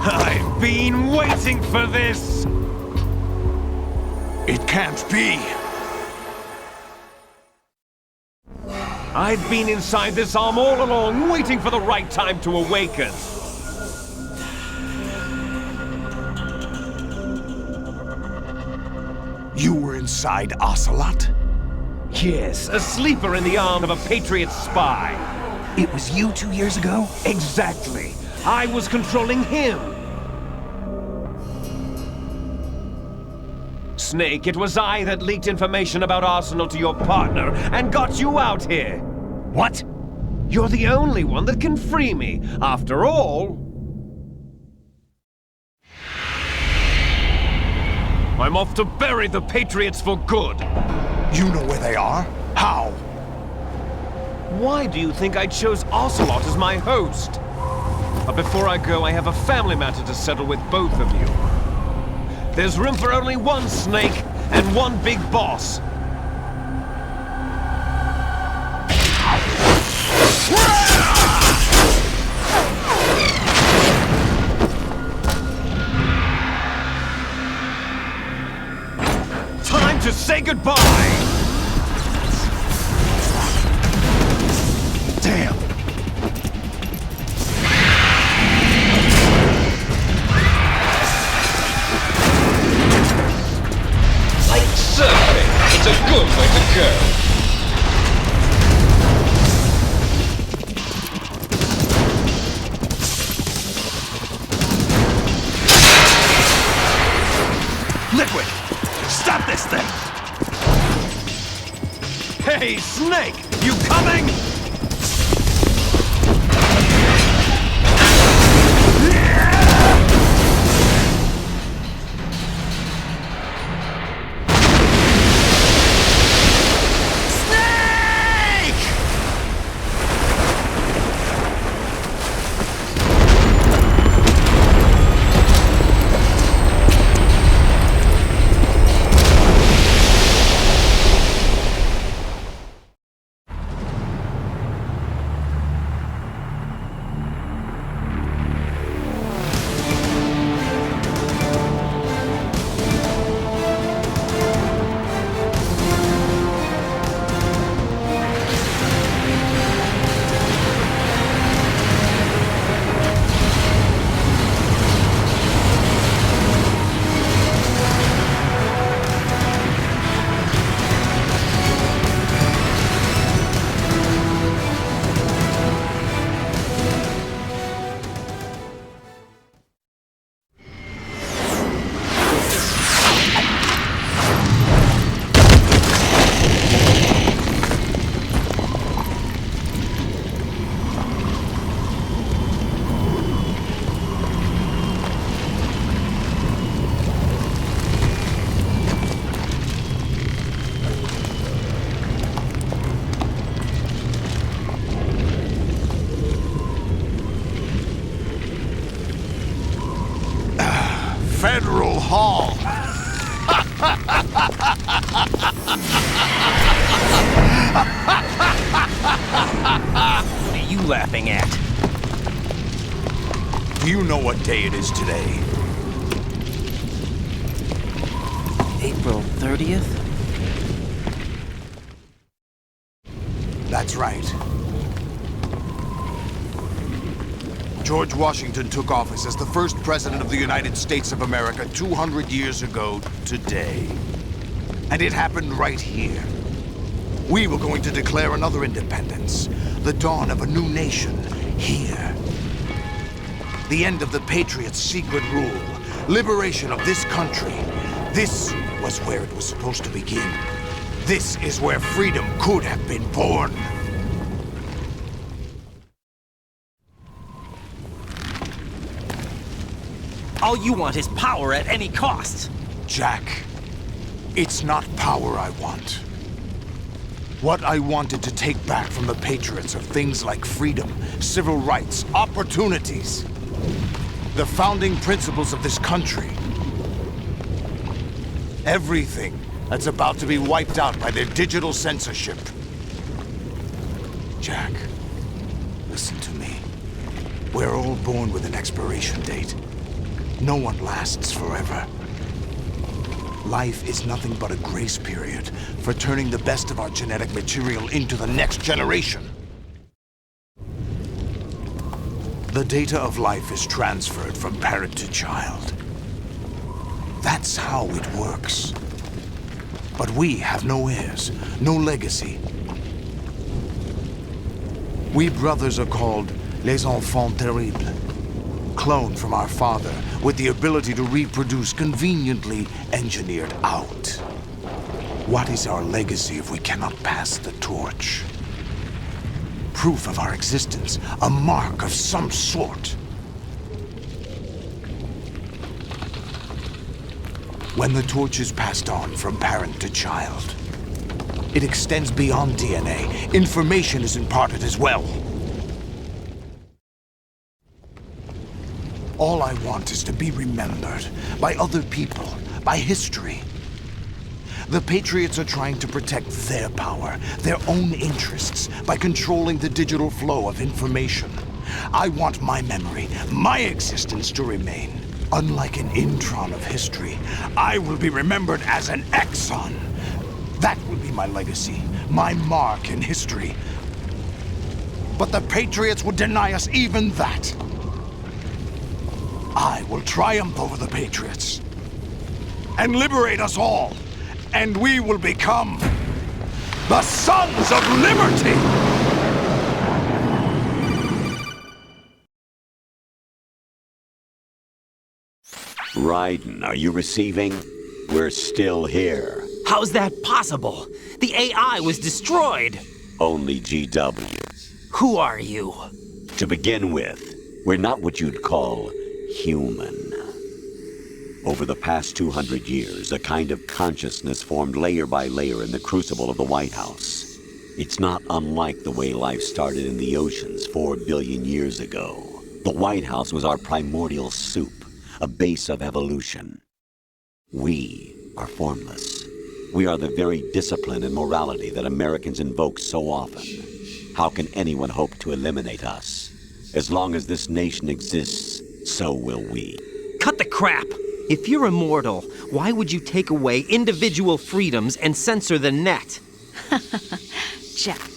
I've been waiting for this! It can't be! I've been inside this arm all along, waiting for the right time to awaken. You were inside Ocelot? Yes, a sleeper in the arm of a Patriot spy. It was you 2 years ago? Exactly. I was controlling him. Snake, it was I that leaked information about Arsenal to your partner and got you out here. What? You're the only one that can free me. After all, I'm off to bury the Patriots for good. You know where they are? How? Why do you think I chose Ocelot as my host? But before I go, I have a family matter to settle with both of you. There's room for only one Snake and one big boss. Time to say goodbye! Damn! Like surfing, it's a good way to go. Liquid! Stop this thing! Hey, Snake! You coming? Federal Hall. What are you laughing at? Do you know what day it is today? April 30th? That's right. George Washington took office as the first president of the United States of America 200 years ago today. And it happened right here. We were going to declare another independence, the dawn of a new nation, here. The end of the Patriots' secret rule, liberation of this country. This was where it was supposed to begin. This is where freedom could have been born. All you want is power at any cost. Jack, it's not power I want. What I wanted to take back from the Patriots are things like freedom, civil rights, opportunities. The founding principles of this country. Everything that's about to be wiped out by their digital censorship. Jack, listen to me. We're all born with an expiration date. No one lasts forever. Life is nothing but a grace period for turning the best of our genetic material into the next generation. The data of life is transferred from parent to child. That's how it works. But we have no heirs, no legacy. We brothers are called les enfants terribles. Cloned from our father, with the ability to reproduce conveniently engineered out. What is our legacy if we cannot pass the torch? Proof of our existence, a mark of some sort. When the torch is passed on from parent to child, it extends beyond DNA. Information is imparted as well. All I want is to be remembered by other people, by history. The Patriots are trying to protect their power, their own interests, by controlling the digital flow of information. I want my memory, my existence to remain. Unlike an intron of history, I will be remembered as an exon. That will be my legacy, my mark in history. But the Patriots would deny us even that. I will triumph over the Patriots and liberate us all, and we will become the Sons of Liberty! Raiden, are you receiving? We're still here. How's that possible? The AI was destroyed. Only GW. Who are you? To begin with, we're not what you'd call human. Over the past 200 years, a kind of consciousness formed layer by layer in the crucible of the White House. It's not unlike the way life started in the oceans 4 billion years ago. The White House was our primordial soup, a base of evolution. We are formless. We are the very discipline and morality that Americans invoke so often. How can anyone hope to eliminate us? As long as this nation exists, so will we. Cut the crap! If you're immortal, why would you take away individual freedoms and censor the net? Jack,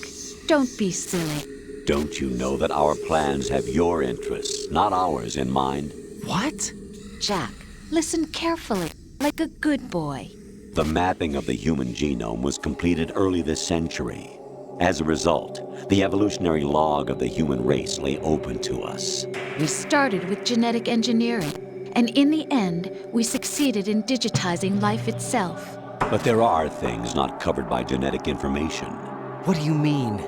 don't be silly. Don't you know that our plans have your interests, not ours, in mind? What? Jack, listen carefully, like a good boy. The mapping of the human genome was completed early this century. As a result, the evolutionary log of the human race lay open to us. We started with genetic engineering, and in the end, we succeeded in digitizing life itself. But there are things not covered by genetic information. What do you mean?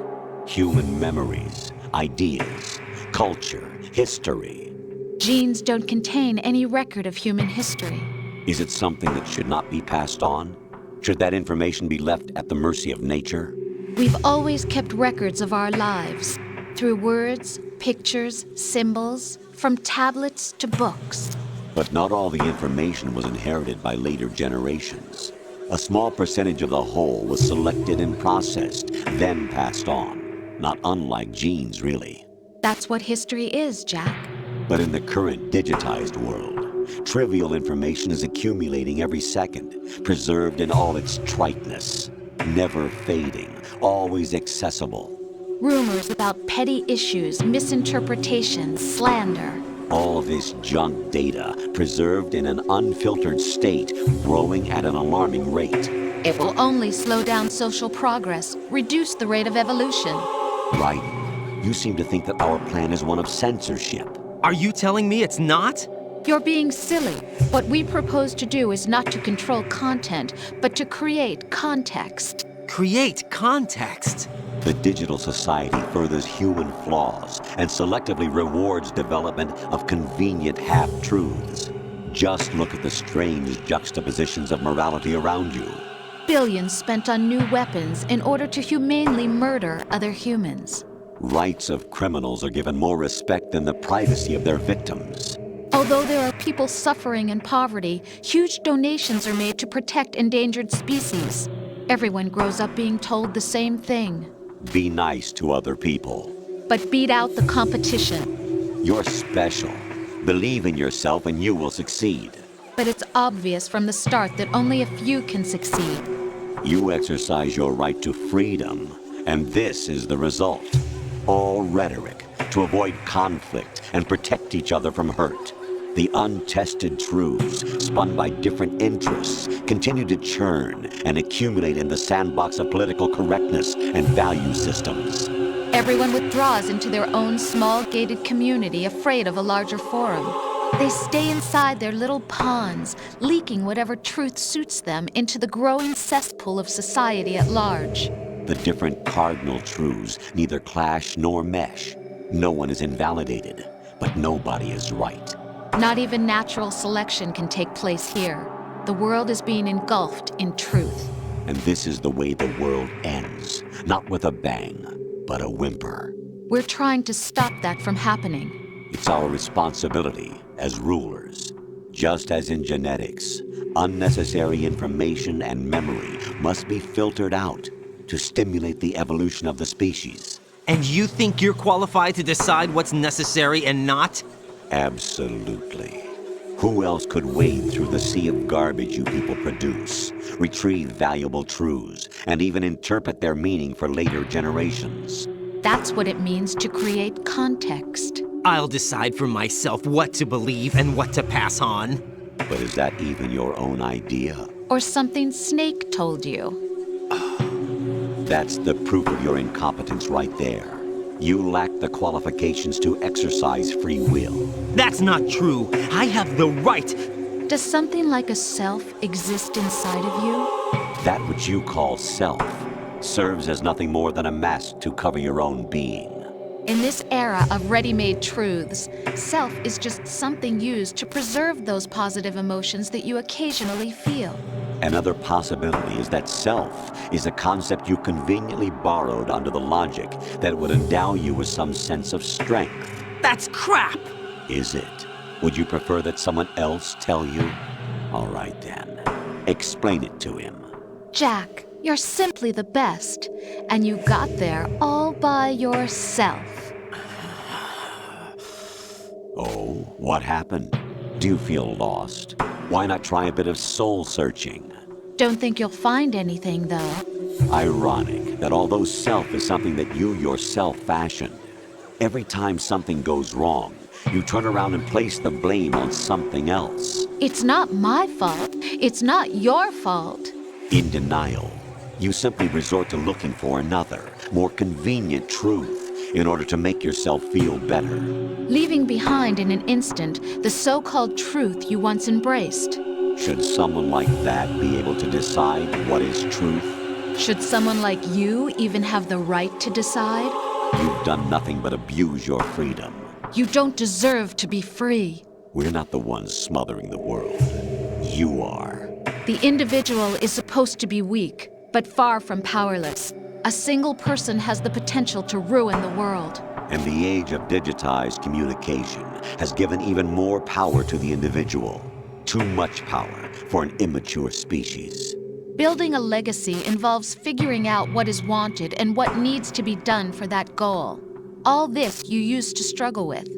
Human memories, ideas, culture, history. Genes don't contain any record of human history. Is it something that should not be passed on? Should that information be left at the mercy of nature? We've always kept records of our lives, through words, pictures, symbols, from tablets to books. But not all the information was inherited by later generations. A small percentage of the whole was selected and processed, then passed on. Not unlike genes, really. That's what history is, Jack. But in the current digitized world, trivial information is accumulating every second, preserved in all its triteness, never fading, always accessible. Rumors about petty issues, misinterpretations, slander. All this junk data, preserved in an unfiltered state, growing at an alarming rate. It will only slow down social progress, reduce the rate of evolution. Right. You seem to think that our plan is one of censorship. Are you telling me it's not? You're being silly. What we propose to do is not to control content, but to create context. Create context? The digital society furthers human flaws and selectively rewards development of convenient half-truths. Just look at the strange juxtapositions of morality around you. Billions spent on new weapons in order to humanely murder other humans. Rights of criminals are given more respect than the privacy of their victims. Although there are people suffering in poverty, huge donations are made to protect endangered species. Everyone grows up being told the same thing. Be nice to other people. But beat out the competition. You're special. Believe in yourself and you will succeed. But it's obvious from the start that only a few can succeed. You exercise your right to freedom, and this is the result. All rhetoric to avoid conflict and protect each other from hurt. The untested truths, spun by different interests, continue to churn and accumulate in the sandbox of political correctness and value systems. Everyone withdraws into their own small gated community, afraid of a larger forum. They stay inside their little ponds, leaking whatever truth suits them into the growing cesspool of society at large. The different cardinal truths neither clash nor mesh. No one is invalidated, but nobody is right. Not even natural selection can take place here. The world is being engulfed in truth. And this is the way the world ends, not with a bang, but a whimper. We're trying to stop that from happening. It's our responsibility as rulers. Just as in genetics, unnecessary information and memory must be filtered out to stimulate the evolution of the species. And you think you're qualified to decide what's necessary and not? Absolutely. Who else could wade through the sea of garbage you people produce, retrieve valuable truths, and even interpret their meaning for later generations? That's what it means to create context. I'll decide for myself what to believe and what to pass on. But is that even your own idea? Or something Snake told you? That's the proof of your incompetence right there. You lack the qualifications to exercise free will. That's not true. I have the right. Does something like a self exist inside of you? That which you call self serves as nothing more than a mask to cover your own being. In this era of ready-made truths, self is just something used to preserve those positive emotions that you occasionally feel. Another possibility is that self is a concept you conveniently borrowed under the logic that would endow you with some sense of strength. That's crap! Is it? Would you prefer that someone else tell you? All right then. Explain it to him. Jack, you're simply the best, and you got there all by yourself. Oh, what happened? Do you feel lost? Why not try a bit of soul searching? Don't think you'll find anything, though. Ironic that although self is something that you yourself fashioned, every time something goes wrong, you turn around and place the blame on something else. It's not my fault. It's not your fault. In denial, you simply resort to looking for another, more convenient truth in order to make yourself feel better. Leaving behind in an instant the so-called truth you once embraced. Should someone like that be able to decide what is truth? Should someone like you even have the right to decide? You've done nothing but abuse your freedom. You don't deserve to be free. We're not the ones smothering the world. You are. The individual is supposed to be weak, but far from powerless. A single person has the potential to ruin the world. And the age of digitized communication has given even more power to the individual. Too much power for an immature species. Building a legacy involves figuring out what is wanted and what needs to be done for that goal. All this you used to struggle with.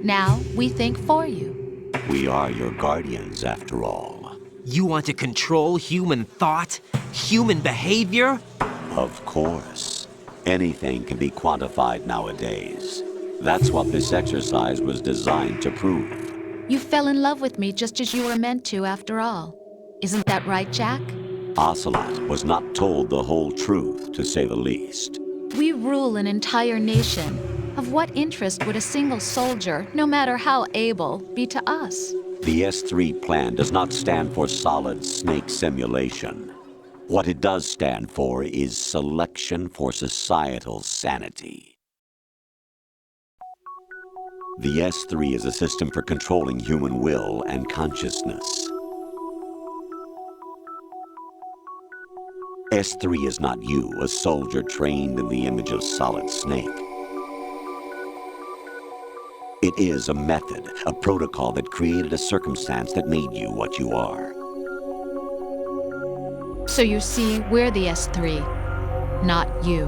Now we think for you. We are your guardians, after all. You want to control human thought? Human behavior? Of course. Anything can be quantified nowadays. That's what this exercise was designed to prove. You fell in love with me just as you were meant to, after all. Isn't that right, Jack? Ocelot was not told the whole truth, to say the least. We rule an entire nation. Of what interest would a single soldier, no matter how able, be to us? The S3 plan does not stand for solid snake simulation. What it does stand for is selection for societal sanity. The S3 is a system for controlling human will and consciousness. S3 is not you, a soldier trained in the image of Solid Snake. It is a method, a protocol that created a circumstance that made you what you are. So you see, we're the S3, not you.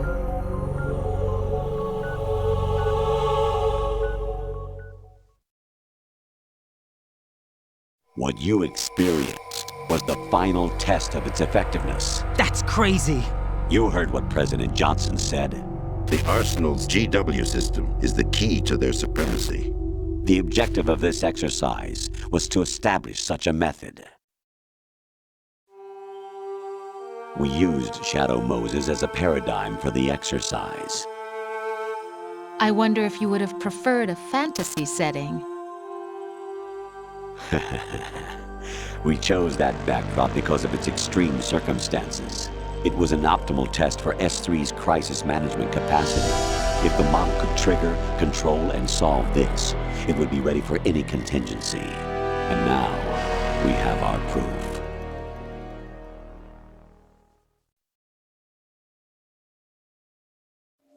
What you experienced was the final test of its effectiveness. That's crazy. You heard what President Johnson said. The Arsenal's GW system is the key to their supremacy. The objective of this exercise was to establish such a method. We used Shadow Moses as a paradigm for the exercise. I wonder if you would have preferred a fantasy setting. We chose that backdrop because of its extreme circumstances. It was an optimal test for S3's crisis management capacity. If the model could trigger, control, and solve this, it would be ready for any contingency. And now, we have our proof.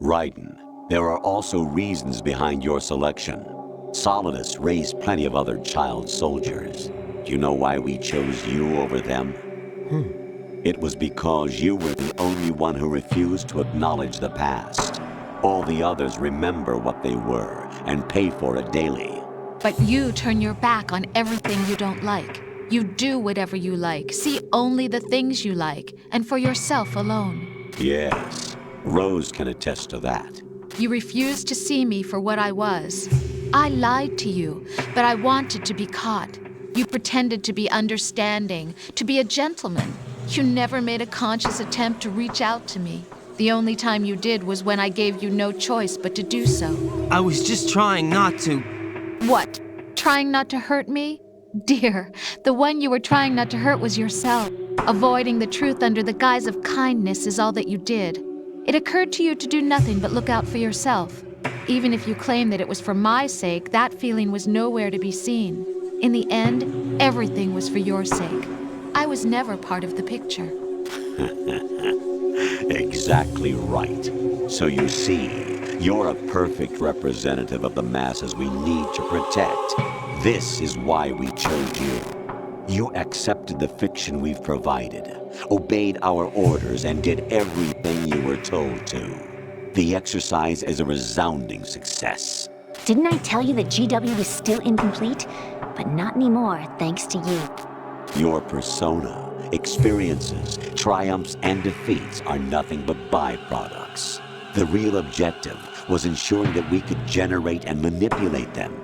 Raiden, there are also reasons behind your selection. Solidus raised plenty of other child soldiers. Do you know why we chose you over them? It was because you were the only one who refused to acknowledge the past. All the others remember what they were and pay for it daily. But you turn your back on everything you don't like. You do whatever you like, see only the things you like, and for yourself alone. Yes, Rose can attest to that. You refused to see me for what I was. I lied to you, but I wanted to be caught. You pretended to be understanding, to be a gentleman. You never made a conscious attempt to reach out to me. The only time you did was when I gave you no choice but to do so. I was just trying not to. What? Trying not to hurt me? Dear, the one you were trying not to hurt was yourself. Avoiding the truth under the guise of kindness is all that you did. It occurred to you to do nothing but look out for yourself. Even if you claim that it was for my sake, that feeling was nowhere to be seen. In the end, everything was for your sake. I was never part of the picture. Exactly right. So you see, you're a perfect representative of the masses we need to protect. This is why we chose you. You accepted the fiction we've provided, obeyed our orders, and did everything you were told to. The exercise is a resounding success. Didn't I tell you that GW is still incomplete? But not anymore, thanks to you. Your persona, experiences, triumphs, and defeats are nothing but byproducts. The real objective was ensuring that we could generate and manipulate them.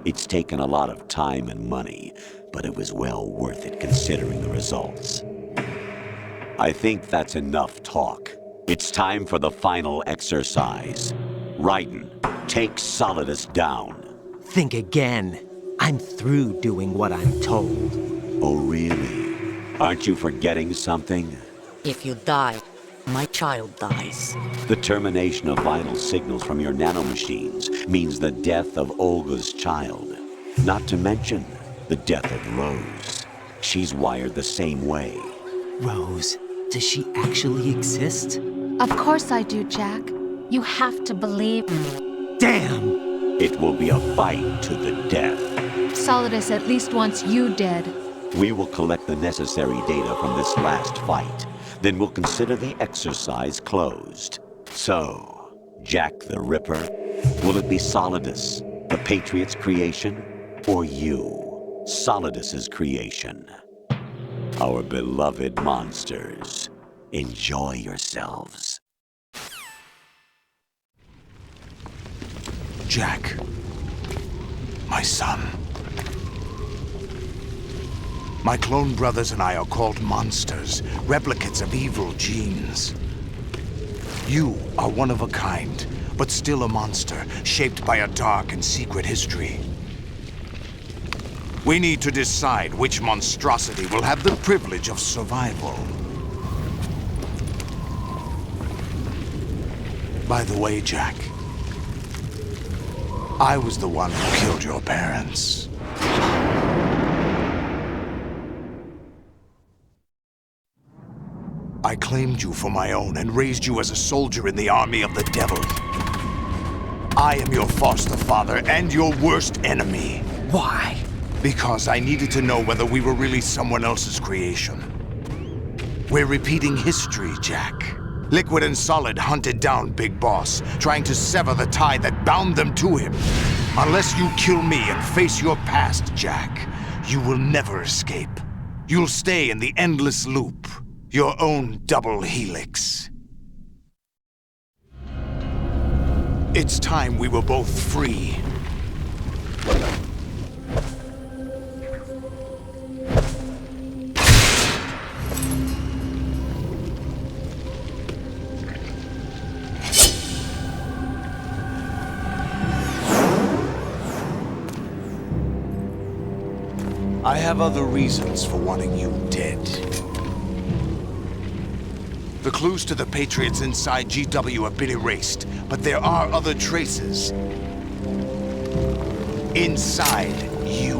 It's taken a lot of time and money, but it was well worth it considering the results. I think that's enough talk. It's time for the final exercise. Raiden, take Solidus down. Think again. I'm through doing what I'm told. Oh, really? Aren't you forgetting something? If you die, my child dies. The termination of vital signals from your nanomachines means the death of Olga's child. Not to mention the death of Rose. She's wired the same way. Rose, does she actually exist? Of course I do, Jack. You have to believe me. Damn! It will be a fight to the death. Solidus at least wants you dead. We will collect the necessary data from this last fight. Then we'll consider the exercise closed. So, Jack the Ripper, will it be Solidus, the Patriot's creation, or you, Solidus's creation? Our beloved monsters, enjoy yourselves. Jack, my son. My clone brothers and I are called monsters, replicates of evil genes. You are one of a kind, but still a monster, shaped by a dark and secret history. We need to decide which monstrosity will have the privilege of survival. By the way, Jack, I was the one who killed your parents. I claimed you for my own and raised you as a soldier in the army of the devil. I am your foster father and your worst enemy. Why? Because I needed to know whether we were really someone else's creation. We're repeating history, Jack. Liquid and Solid hunted down Big Boss, trying to sever the tie that bound them to him. Unless you kill me and face your past, Jack, you will never escape. You'll stay in the endless loop, your own double helix. It's time we were both free. I have other reasons for wanting you dead. The clues to the Patriots inside GW have been erased, but there are other traces. Inside you.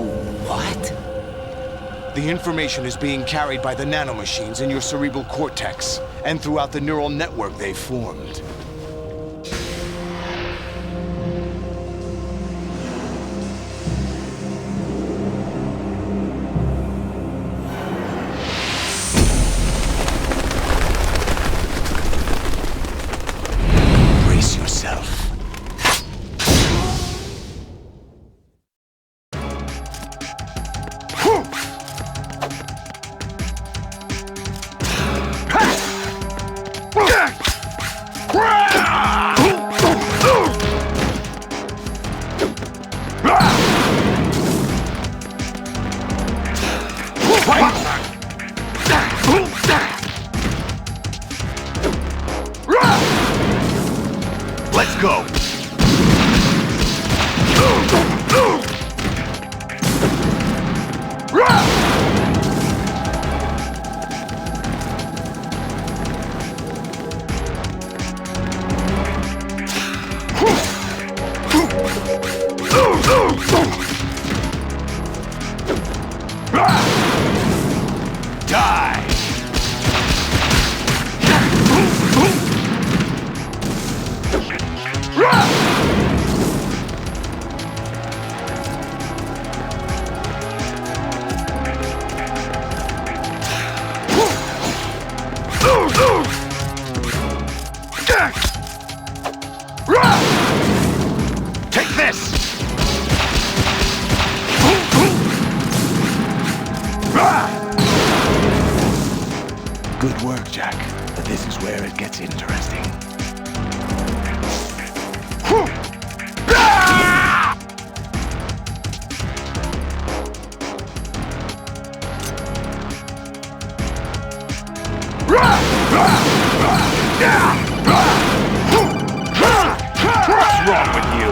What? The information is being carried by the nanomachines in your cerebral cortex, and throughout the neural network they've formed. Brace yourself. Let's go! Die! Take this! Good work, Jack. But this is where it gets interesting. What's wrong with you?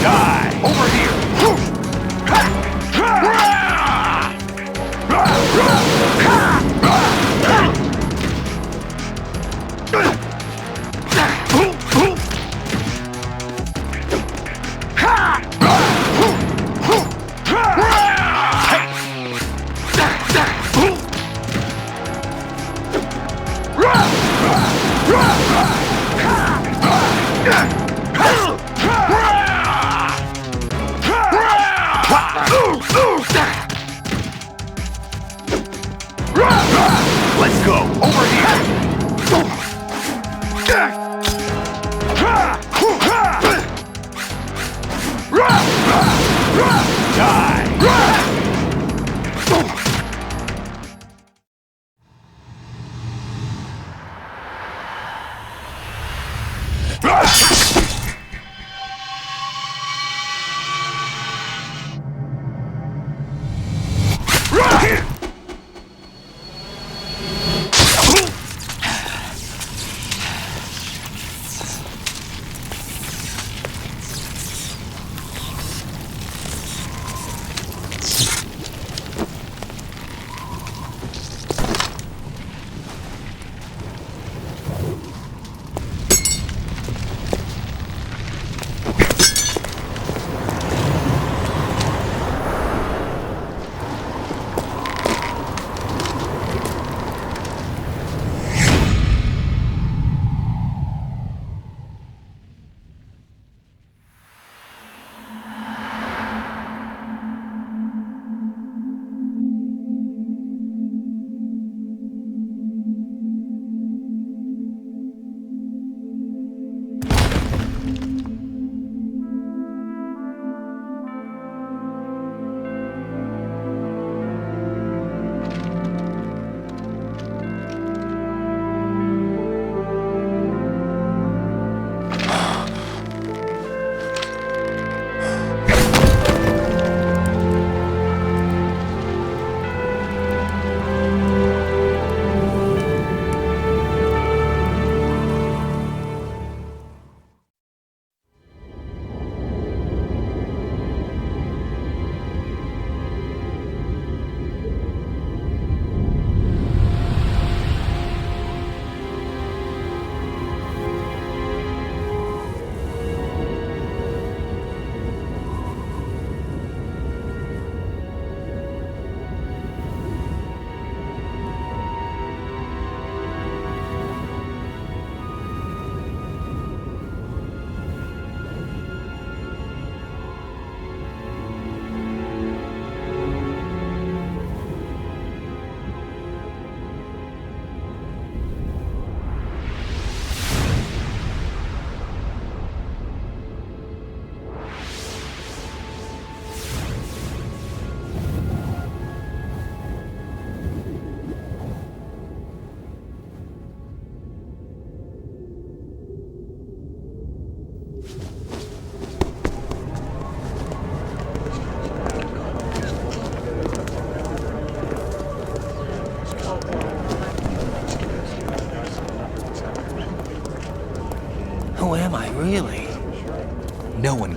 Die! Over here! Let's go! Over here! Die!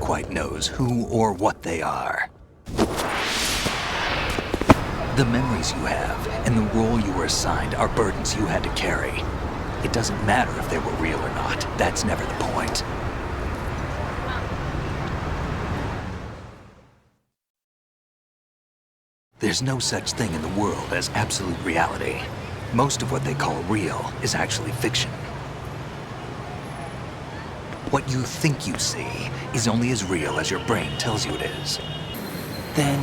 quite knows who or what they are. The memories you have and the role you were assigned are burdens you had to carry. It doesn't matter if they were real or not. That's never the point. There's no such thing in the world as absolute reality. Most of what they call real is actually fiction. What you think you see is only as real as your brain tells you it is. Then,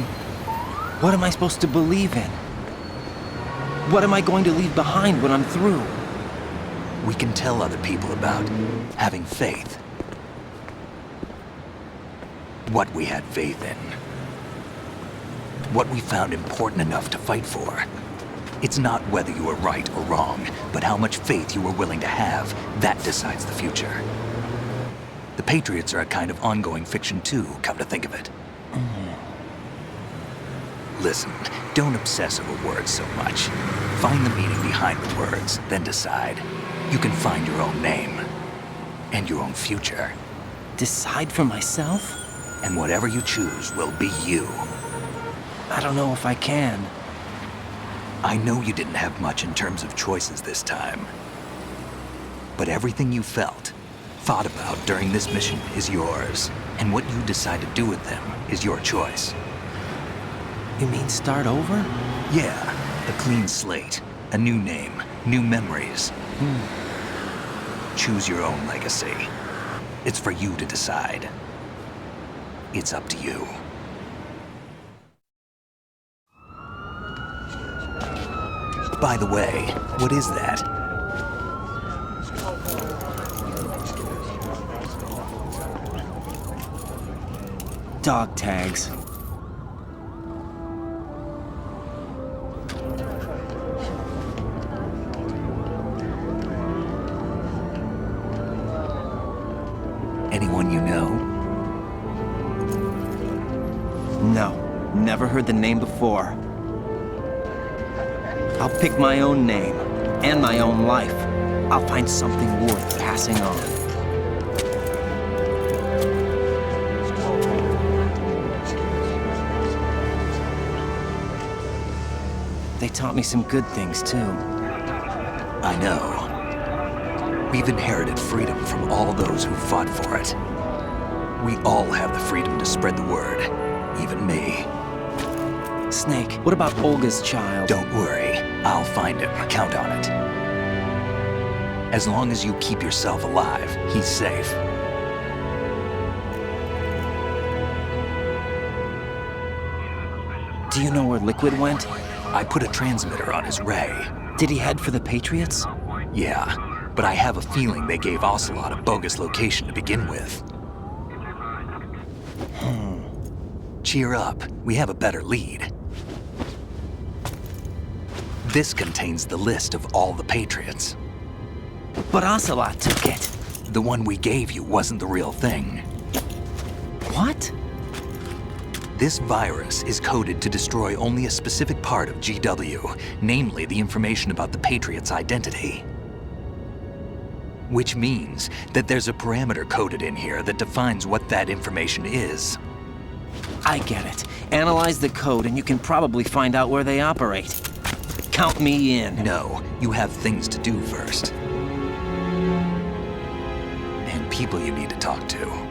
what am I supposed to believe in? What am I going to leave behind when I'm through? We can tell other people about having faith. What we had faith in. What we found important enough to fight for. It's not whether you were right or wrong, but how much faith you were willing to have. That decides the future. The Patriots are a kind of ongoing fiction too, come to think of it. Listen, don't obsess over words so much. Find the meaning behind the words, then decide. You can find your own name. And your own future. Decide for myself? And whatever you choose will be you. I don't know if I can. I know you didn't have much in terms of choices this time. But everything you felt, thought about during this mission is yours. And what you decide to do with them is your choice. You mean start over? Yeah, a clean slate, a new name, new memories. Choose your own legacy. It's for you to decide. It's up to you. By the way, what is that? Dog tags. Anyone you know? No, never heard the name before. I'll pick my own name, and my own life. I'll find something worth passing on. They taught me some good things, too. I know. We've inherited freedom from all those who fought for it. We all have the freedom to spread the word, even me. Snake, what about Olga's child? Don't worry, I'll find him, count on it. As long as you keep yourself alive, he's safe. Do you know where Liquid went? I put a transmitter on his ray. Did he head for the Patriots? Yeah, but I have a feeling they gave Ocelot a bogus location to begin with. Cheer up, we have a better lead. This contains the list of all the Patriots. But Ocelot took it. The one we gave you wasn't the real thing. What? This virus is coded to destroy only a specific part of GW, namely the information about the Patriots' identity. Which means that there's a parameter coded in here that defines what that information is. I get it. Analyze the code and you can probably find out where they operate. Count me in. No, you have things to do first. And people you need to talk to.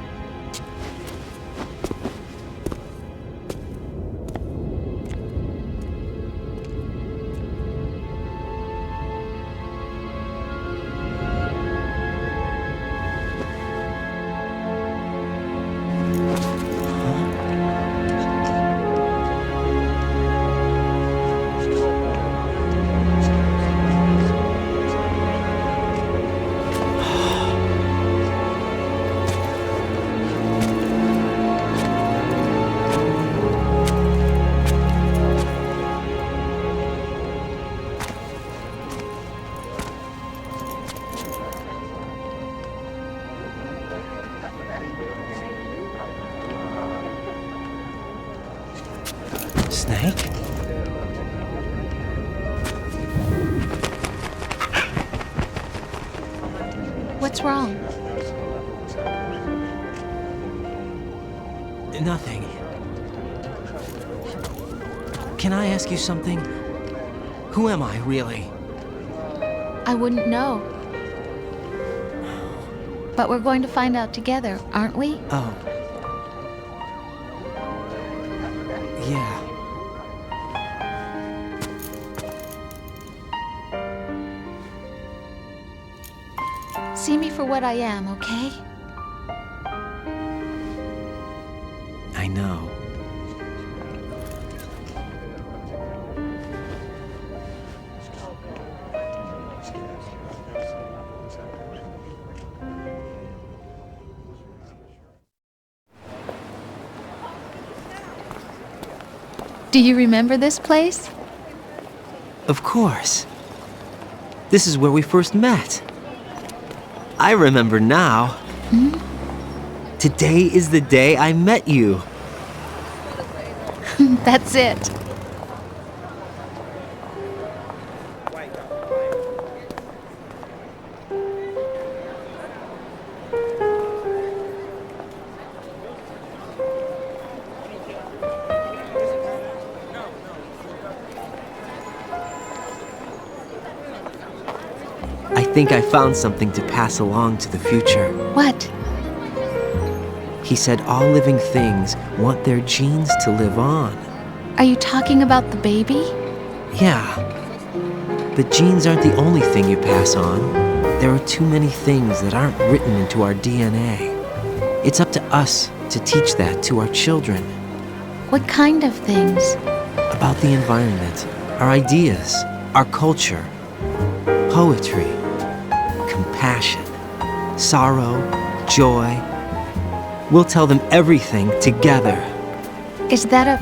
Snake? What's wrong? Nothing. Can I ask you something? Who am I, really? I wouldn't know. But we're going to find out together, aren't we? Oh. Yeah. See me for what I am, okay? I know. Do you remember this place? Of course. This is where we first met. I remember now. Hmm? Today is the day I met you. That's it. I think I found something to pass along to the future. What? He said all living things want their genes to live on. Are you talking about the baby? Yeah. But genes aren't the only thing you pass on. There are too many things that aren't written into our DNA. It's up to us to teach that to our children. What kind of things? About the environment, our ideas, our culture, poetry, compassion, sorrow, joy. We'll tell them everything together. Is that a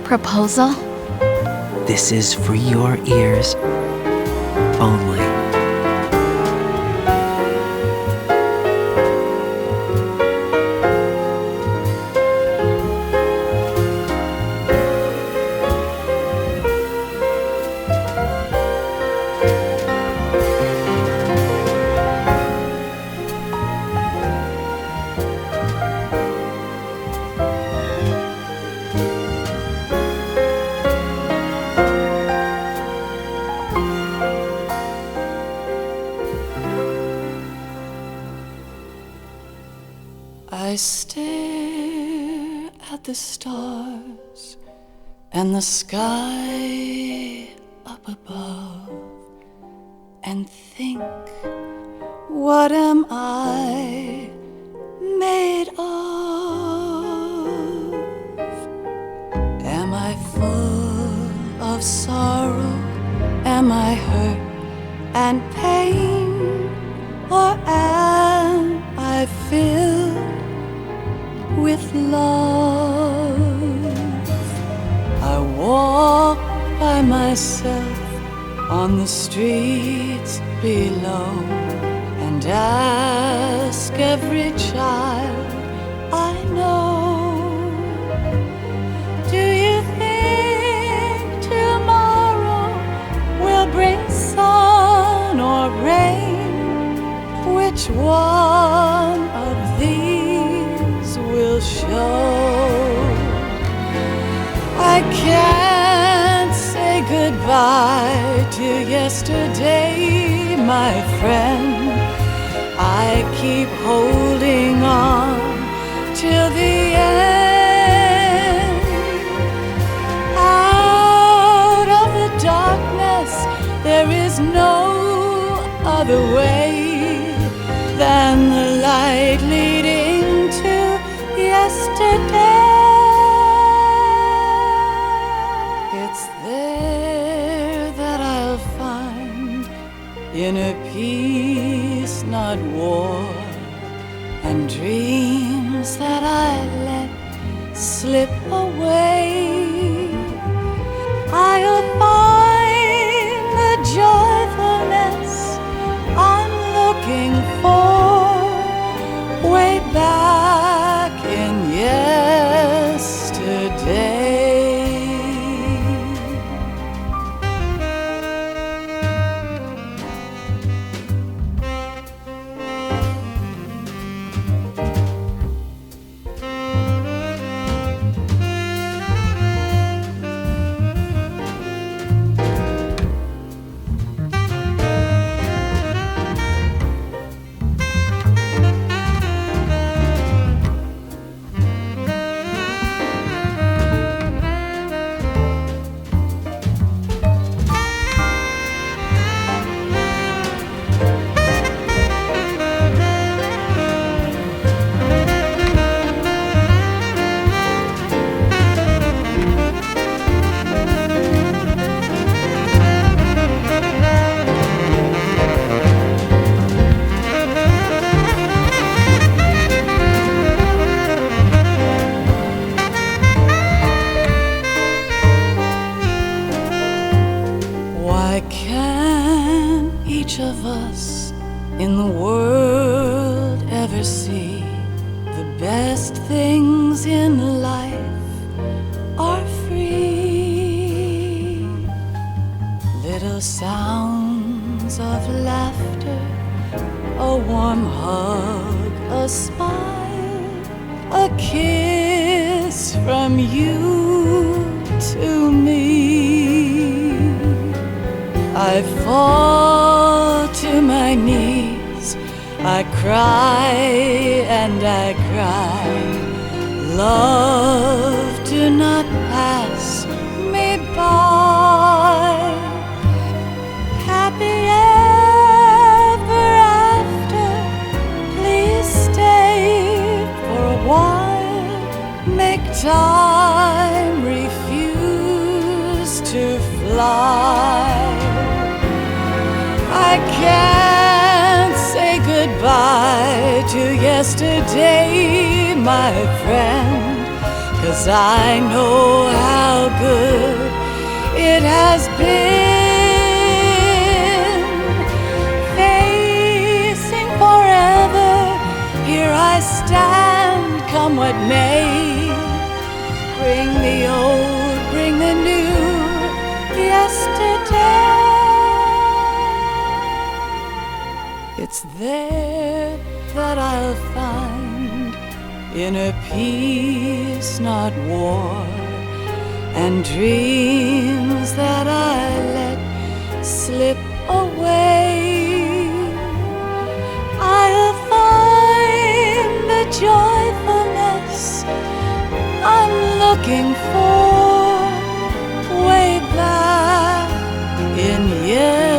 proposal? This is for your ears only. I stare at the stars and the sky up above and think, what am I made of? Am I full of sorrow? Am I hurt and pain? Or am I filled with love? I walk by myself on the streets below and ask every child I know, do you think tomorrow will bring sun or rain? Which one of these will show? I can't say goodbye to yesterday, my friend. I keep holding on till the end. Out of the darkness, there is no other way than the light leading to yesterday. It's there that I'll find inner peace, not war, and dreams that I let slip away. I'll find the joyfulness I'm looking for way back in yesterday. the sounds of laughter, a warm hug, a smile, a kiss from you to me. I fall to my knees, I cry and I cry. Love, do not pass me by. Happy ever after, please stay for a while. Make time refuse to fly. I can't say goodbye to yesterday, my friend, 'cause I know how good it has been. Facing forever, here I stand, come what may. Bring the old, bring the new, yesterday. It's there that I'll find inner peace, not war, and dreams that I let slip away. I'll find the joyfulness I'm looking for way back in yesterday.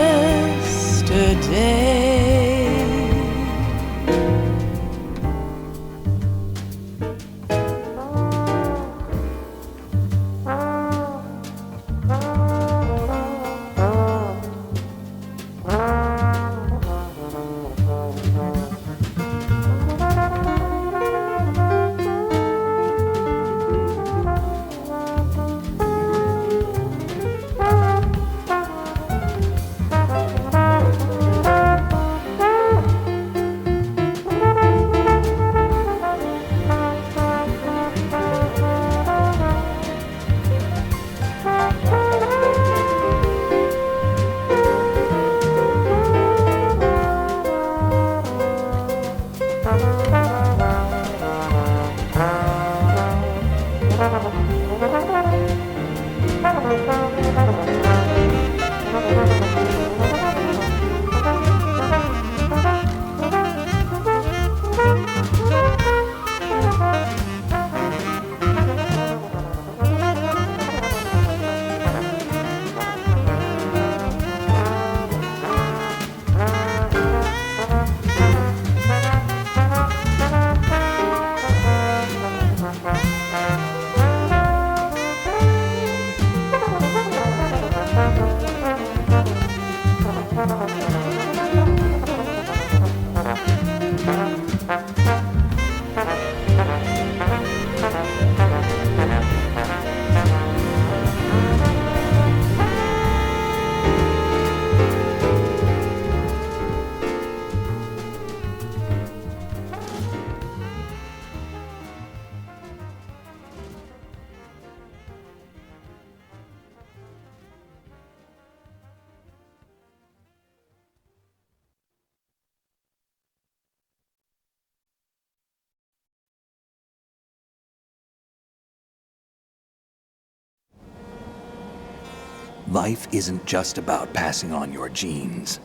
Life isn't just about passing on your genes.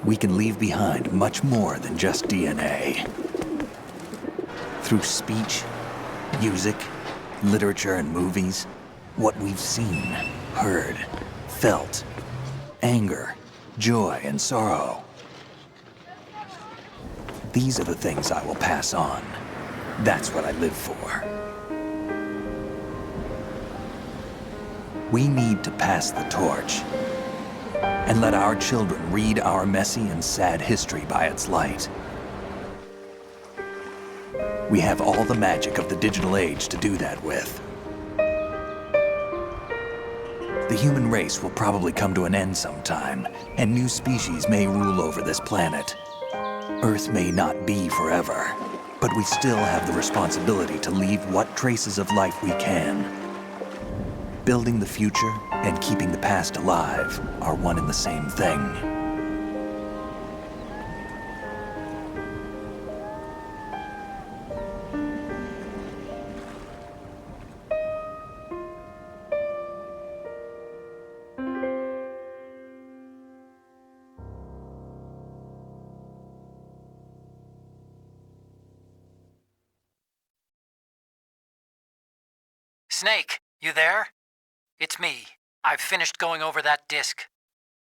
We can leave behind much more than just DNA. Through speech, music, literature, and movies, what we've seen, heard, felt, anger, joy, and sorrow. These are the things I will pass on. That's what I live for. We need to pass the torch and let our children read our messy and sad history by its light. We have all the magic of the digital age to do that with. The human race will probably come to an end sometime, and new species may rule over this planet. Earth may not be forever, but we still have the responsibility to leave what traces of life we can. Building the future and keeping the past alive are one and the same thing. Snake, you there? It's me. I've finished going over that disk.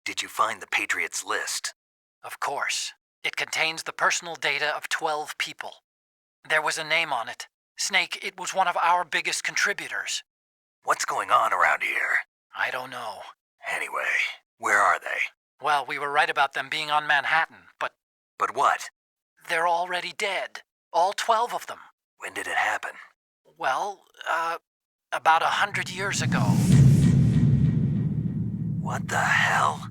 Did you find the Patriots list? Of course. It contains the personal data of 12 people. There was a name on it. Snake, it was one of our biggest contributors. What's going on around here? I don't know. Anyway, where are they? Well, we were right about them being on Manhattan, but... But what? They're already dead. All 12 of them. When did it happen? Well, about 100 years ago. What the hell?